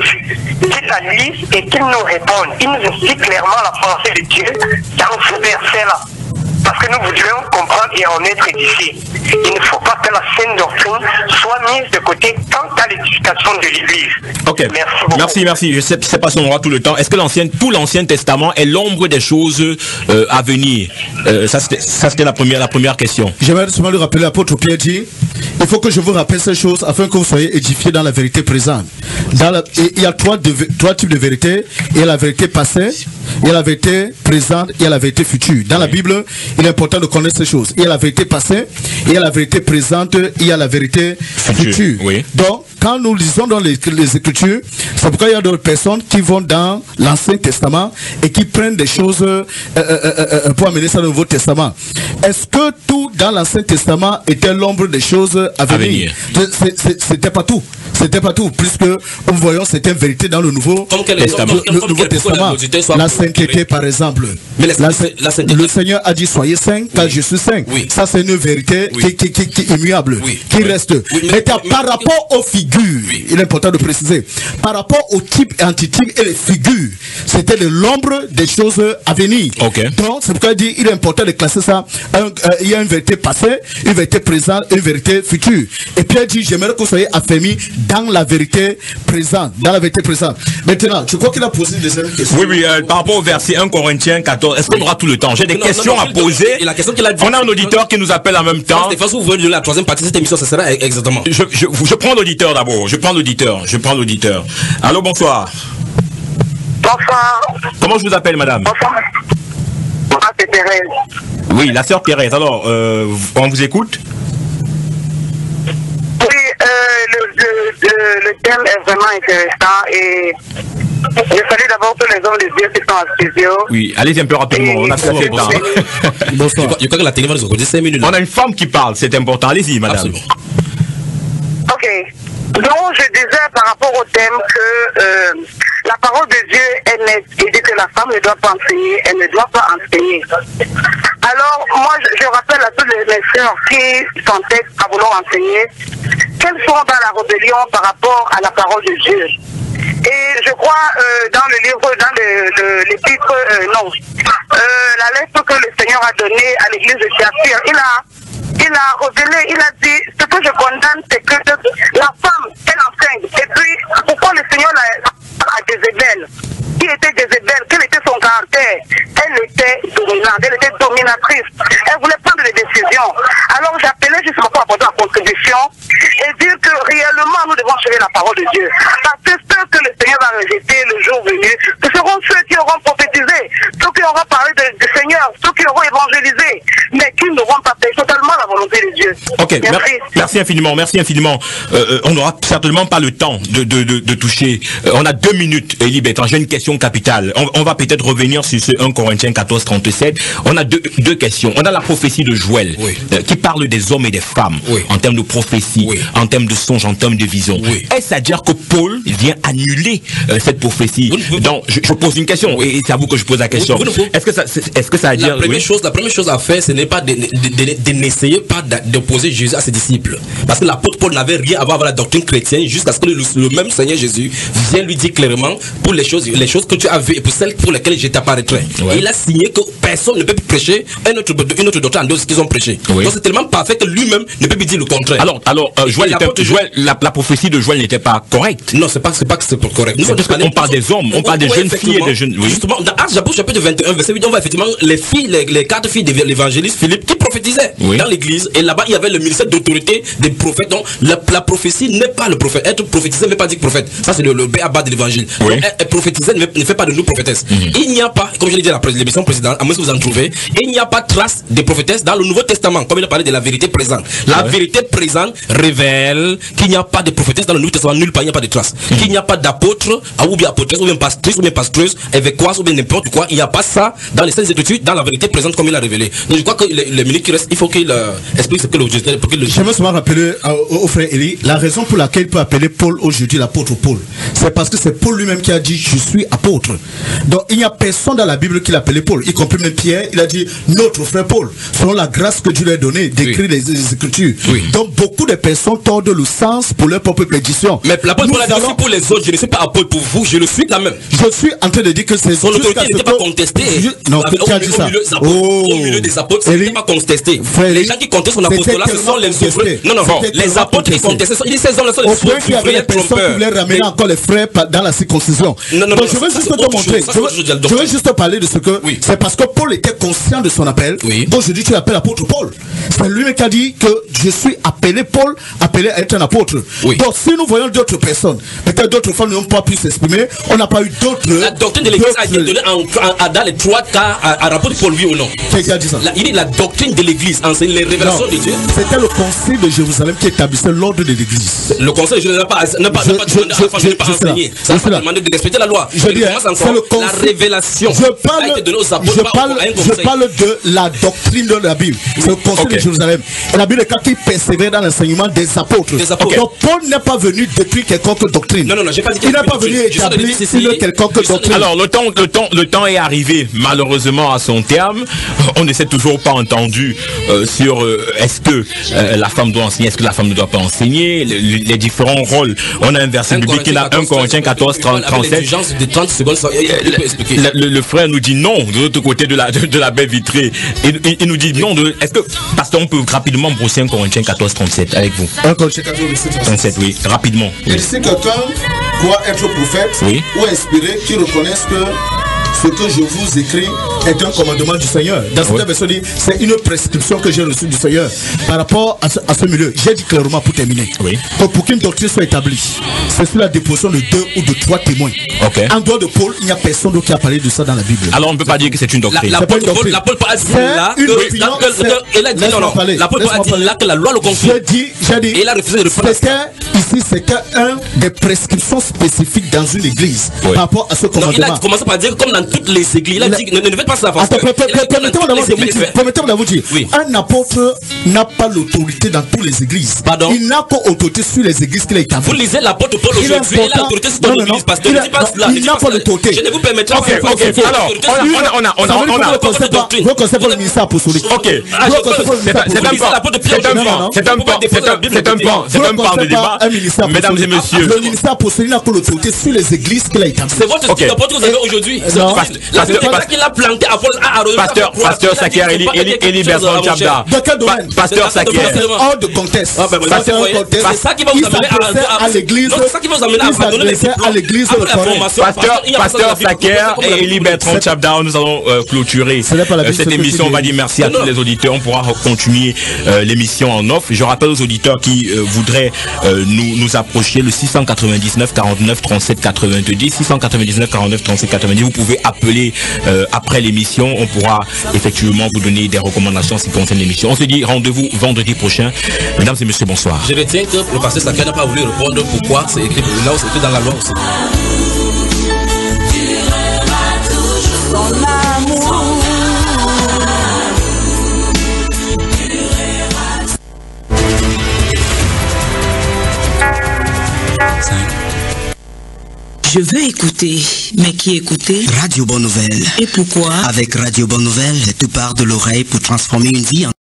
Qu'il la lise et qu'il nous réponde. Il nous explique clairement la pensée de Dieu dans ce verset-là. Parce que nous voudrions comprendre et en être édifiés. Il ne faut pas que la saine doctrine soit mise de côté quant à l'édification de l'Église. Ok. Merci. Je sais pas si on aura tout le temps. Est-ce que tout l'Ancien Testament est l'ombre des choses à venir? Ça c'était la première question. J'aimerais seulement le rappeler. L'apôtre Pierre dit, il faut que je vous rappelle ces choses afin que vous soyez édifiés dans la vérité présente. Il y a trois types de vérité. Il y a la vérité passée, il y a la vérité présente, il y a la vérité future. Dans la Bible, il est important de connaître ces choses. Il y a la vérité passée, il y a la vérité présente, il y a la vérité future. Oui. Donc, quand nous lisons dans les Écritures, c'est pourquoi il y a d'autres personnes qui vont dans l'Ancien Testament et qui prennent des choses pour amener ça au Nouveau Testament. Est-ce que tout dans l'Ancien Testament était l'ombre des choses à venir? C'était pas tout. C'était pas tout, puisque nous voyons certaines vérités dans le Nouveau Testament. La sainteté, par exemple. Mais le Seigneur a dit soyez saints, car je suis saint. Oui. Ça, c'est une vérité qui est immuable, qui reste. Mais par rapport aux figures, il est important de préciser, par rapport aux types et antitypes et les figures, c'était de l'ombre des choses à venir. Donc, c'est pourquoi il dit il est important de classer ça. Il y a une vérité passée, une vérité présente, une vérité future. Et Pierre dit j'aimerais que vous soyez affermis dans la vérité présente. Dans la vérité présente. Maintenant, je crois qu'il a posé des questions. Oui, par rapport au verset 1 Corinthiens 14, est-ce qu'on aura tout le temps? J'ai des questions à poser. La question qu'il a dit, on a un auditeur qui nous appelle en même temps. Stéphane, vous voulez de la troisième partie de cette émission, ça sera exactement. Je prends l'auditeur d'abord. Je prends l'auditeur. Allô, bonsoir. Bonsoir. Comment je vous appelle, madame? Bonsoir. Bonsoir, c'est Thérèse. Oui, la sœur Thérèse. Alors, on vous écoute? Le thème est vraiment intéressant et je salue d'abord tous les hommes de Dieu qui sont en studio. Oui, allez un peu rapidement, on a fait le temps. Bonsoir. Je crois que la télé va nous accorder 5 minutes. On a une femme qui parle, c'est important. Allez-y, madame. Absolument. Ok. Donc, je disais par rapport au thème que la parole de Dieu est nette. Il dit que la femme ne doit pas enseigner, elle ne doit pas enseigner. Alors, moi, je rappelle à toutes mes sœurs qui s'entêtent à vouloir enseigner qu'elles sont dans la rébellion par rapport à la parole de Dieu. Et je crois dans le livre, dans l'épître, la lettre que le Seigneur a donnée à l'église de Thyatire, il a révélé, il a dit, ce que je condamne, c'est que la femme, elle enseigne. Et puis, pourquoi le Seigneur a Jézabel? Qui était Jézabel? Quel était son caractère? Elle était dominante, elle était dominatrice. Elle voulait prendre des décisions. Alors j'appelais justement pour apporter la contribution et dire que réellement nous devons suivre la parole de Dieu. Parce que ceux que le Seigneur va rejeter le jour venu, ce seront ceux qui auront prophétisé, ceux qui auront parlé du Seigneur, ceux qui auront évangélisé, mais qui n'auront pas fait totalement la volonté de Dieu. Ok, merci infiniment, merci infiniment. On n'aura certainement pas le temps de toucher. On a 2 minutes, Élie Bertrand. J'ai une question capitale. On va peut-être revenir sur ce 1 Corinthiens 14, 37. On a deux questions. On a la prophétie de Joël, qui parle des hommes et des femmes, en termes de prophétie, en termes de songe, en termes de vision. Est-ce à dire que Paul vient annuler cette prophétie? Donc, je pose une question, et c'est à vous que je pose la question. Est-ce que ça a dire... La première chose à faire, ce n'est pas de n'essayer pas d'opposer Jésus à ses disciples. Parce que l'apôtre Paul n'avait rien à voir avec la doctrine chrétienne, jusqu'à ce que le même Seigneur Jésus vienne lui dire clairement, pour les choses que tu as vues et pour celles pour lesquelles je t'apparaîtrai. Il a signé que personne ne peut plus prêcher une autre doctrine en dehors de ce qu'ils ont prêché. Donc c'est tellement parfait que lui-même ne peut plus dire le contraire. Alors la prophétie de Joël n'était pas correcte. Non, c'est pas que c'est pas correct. On parle des hommes, on parle des jeunes filles et des jeunes... Justement, dans Actes chapitre 21, verset 8, on voit effectivement les 4 filles de l'évangéliste Philippe qui prophétisaient dans l'église. Et là-bas, il y avait le ministère d'autorité des prophètes. Donc la prophétie n'est pas le prophète. Être prophétisé ne veut pas dire prophète. Ça, c'est le B.A.B.A. de l'évangile. Prophétiser ne fait pas de nous prophétesses. Il n'y a pas, comme je l'ai dit à l'émission précédente, à moins que vous en trouvez, il n'y a pas de trace des prophétesses dans le Nouveau Testament, comme il a parlé de la vérité présente. La vérité présente révèle qu'il n'y a pas de prophétesse dans le Nouveau Testament, nulle part, il n'y a pas de trace. Qu'il n'y a pas d'apôtre, ou bien apôtresse, ou bien pastrice, ou bien pastreuse, évêquoise, ou bien n'importe quoi. Il n'y a pas ça dans les Saintes Écritures, dans la vérité présente, comme il a révélé. Donc je crois que les minutes qui restent, il faut qu'il explique ce que le J'aimerais seulement rappeler au frère Élie, la raison pour laquelle il peut appeler Paul aujourd'hui l'apôtre Paul, c'est parce que c'est Paul lui-même qui a dit je suis apôtre. Donc il n'y a personne dans la Bible qui l'appelait Paul, y compris même Pierre, il a dit notre frère Paul, selon la grâce que Dieu lui a donnée d'écrire les Écritures. Donc beaucoup de personnes tordent le sens pour leur propre prédiction. Mais l'apôtre Paul a dit pour les autres, je ne suis pas apôtre pour vous, je le suis quand même. Je suis en train de dire que c'est son autorité n'était pas contestée. Non, qui a dit ça? Au milieu des apôtres, il n'était pas contesté. Les gens qui contestent son apostolat, ce sont les ouvriers. Non, les apôtres qui contestaient. Il dit ces hommes-là sont les ouvriers trompeurs. Qui voulaient ramener encore les frères dans la circoncision. Donc je veux juste te montrer. Je veux juste te parler de ce que c'est parce que Paul était conscient de son appel. Donc je dis tu l'appelles apôtre Paul. C'est lui qui a dit que je suis appelé Paul, appelé à être un apôtre. Donc si nous voyons d'autres personnes, peut-être d'autres femmes n'ont pas pu s'exprimer, on n'a pas eu d'autres. La doctrine de l'église a été donnée dans les 3 cas à rapport pour lui ou non. Qui a dit ça? Il dit la doctrine de l'église, enseigne les révélations de Dieu. C'était le concile de Jérusalem qui établissait l'ordre de l'église. Le conseil de Jérusalem n'a pas enseigné. Ça n'a pas demandé de respecter la loi. Je dis, la révélation a été donnée aux apôtres. Je parle de la doctrine de la Bible. C'est le conseil de Jérusalem. Et la Bible est quand il persévère dans l'enseignement des apôtres. Donc Paul n'est pas venu depuis quelconque doctrine. Non, j'ai pas dit qu'il n'est pas venu établir une quelconque doctrine. Alors le temps est arrivé malheureusement à son terme. On ne s'est toujours pas entendu sur est-ce que la femme doit enseigner, est-ce que la femme ne doit pas enseigner, les différents rôles. On a un verset biblique qui est 1 Corinthiens 14, 37. Le frère nous dit non de l'autre côté de la baie vitrée. Il nous dit non. Est-ce que, pasteur, on peut rapidement brosser 1 Corinthiens 14, 37 avec vous? 1 Corinthiens 14, 37, oui, rapidement. Et si quelqu'un doit être prophète ou inspiré, qui reconnaisse que ce que je vous écris est un commandement du Seigneur. Dans cette version, c'est une prescription que j'ai reçue du Seigneur par rapport à ce milieu. J'ai dit clairement pour terminer que pour qu'une doctrine soit établie, c'est sur la déposition de 2 ou de 3 témoins. En dehors de Paul, il n'y a personne d'autre qui a parlé de ça dans la Bible. Alors on ne peut pas dire que c'est une doctrine. L'apôtre Paul a dit là que la loi le confie. J'ai dit, et il a refusé de répondre. Ici, c'était un des prescriptions spécifiques dans une église par rapport à ce commandement. Il a commencé par dire comme dans toutes les églises. Il a dit ne faites pas ça. Permettez-moi de vous dire. Un apôtre n'a pas l'autorité dans toutes les églises. Pardon? Il n'a qu'autorité sur les églises qu'il a établies. Vous lisez l'apôtre Paul aujourd'hui. Il a l'autorité sur ton église. Parce que il n'a pas l'autorité. Je ne vous permettrai pas. Alors, on a. Vous connaissez pas le ministère apostolique. C'est un pan de débat. Mesdames et messieurs, le ministère apostolique n'a pas l'autorité sur les églises qu'il a établies. C'est votre style d'apôtre que vous avez aujourd'hui. La qu'il a planté à Paul a arrosé. Pasteur Sakier, Eli Bertrand Chabda. Dans quel domaine? Pasteur Sakier. Hors de contexte. C'est ça qui va vous amener à l'église. C'est ça qui va vous amener à donner les diplômes. À l'église de Pasteur Sakier et Eli Bertrand Chabda, nous allons clôturer cette émission. On va dire merci à tous les auditeurs. On pourra continuer l'émission en off. Je rappelle aux auditeurs qui voudraient nous approcher le 699 49 37 90, 699 49 37 90. Vous pouvez appeler après l'émission. On pourra effectivement vous donner des recommandations en ce qui concerne l'émission. On se dit rendez-vous vendredi prochain. Mesdames et messieurs, bonsoir. Je retiens que le pasteur Sakier n'a pas voulu répondre pourquoi c'est écrit là où c'est écrit dans la loi aussi. Je veux écouter, mais qui écouter? Radio Bonne Nouvelle. Et pourquoi? Avec Radio Bonne Nouvelle, tout part de l'oreille pour transformer une vie en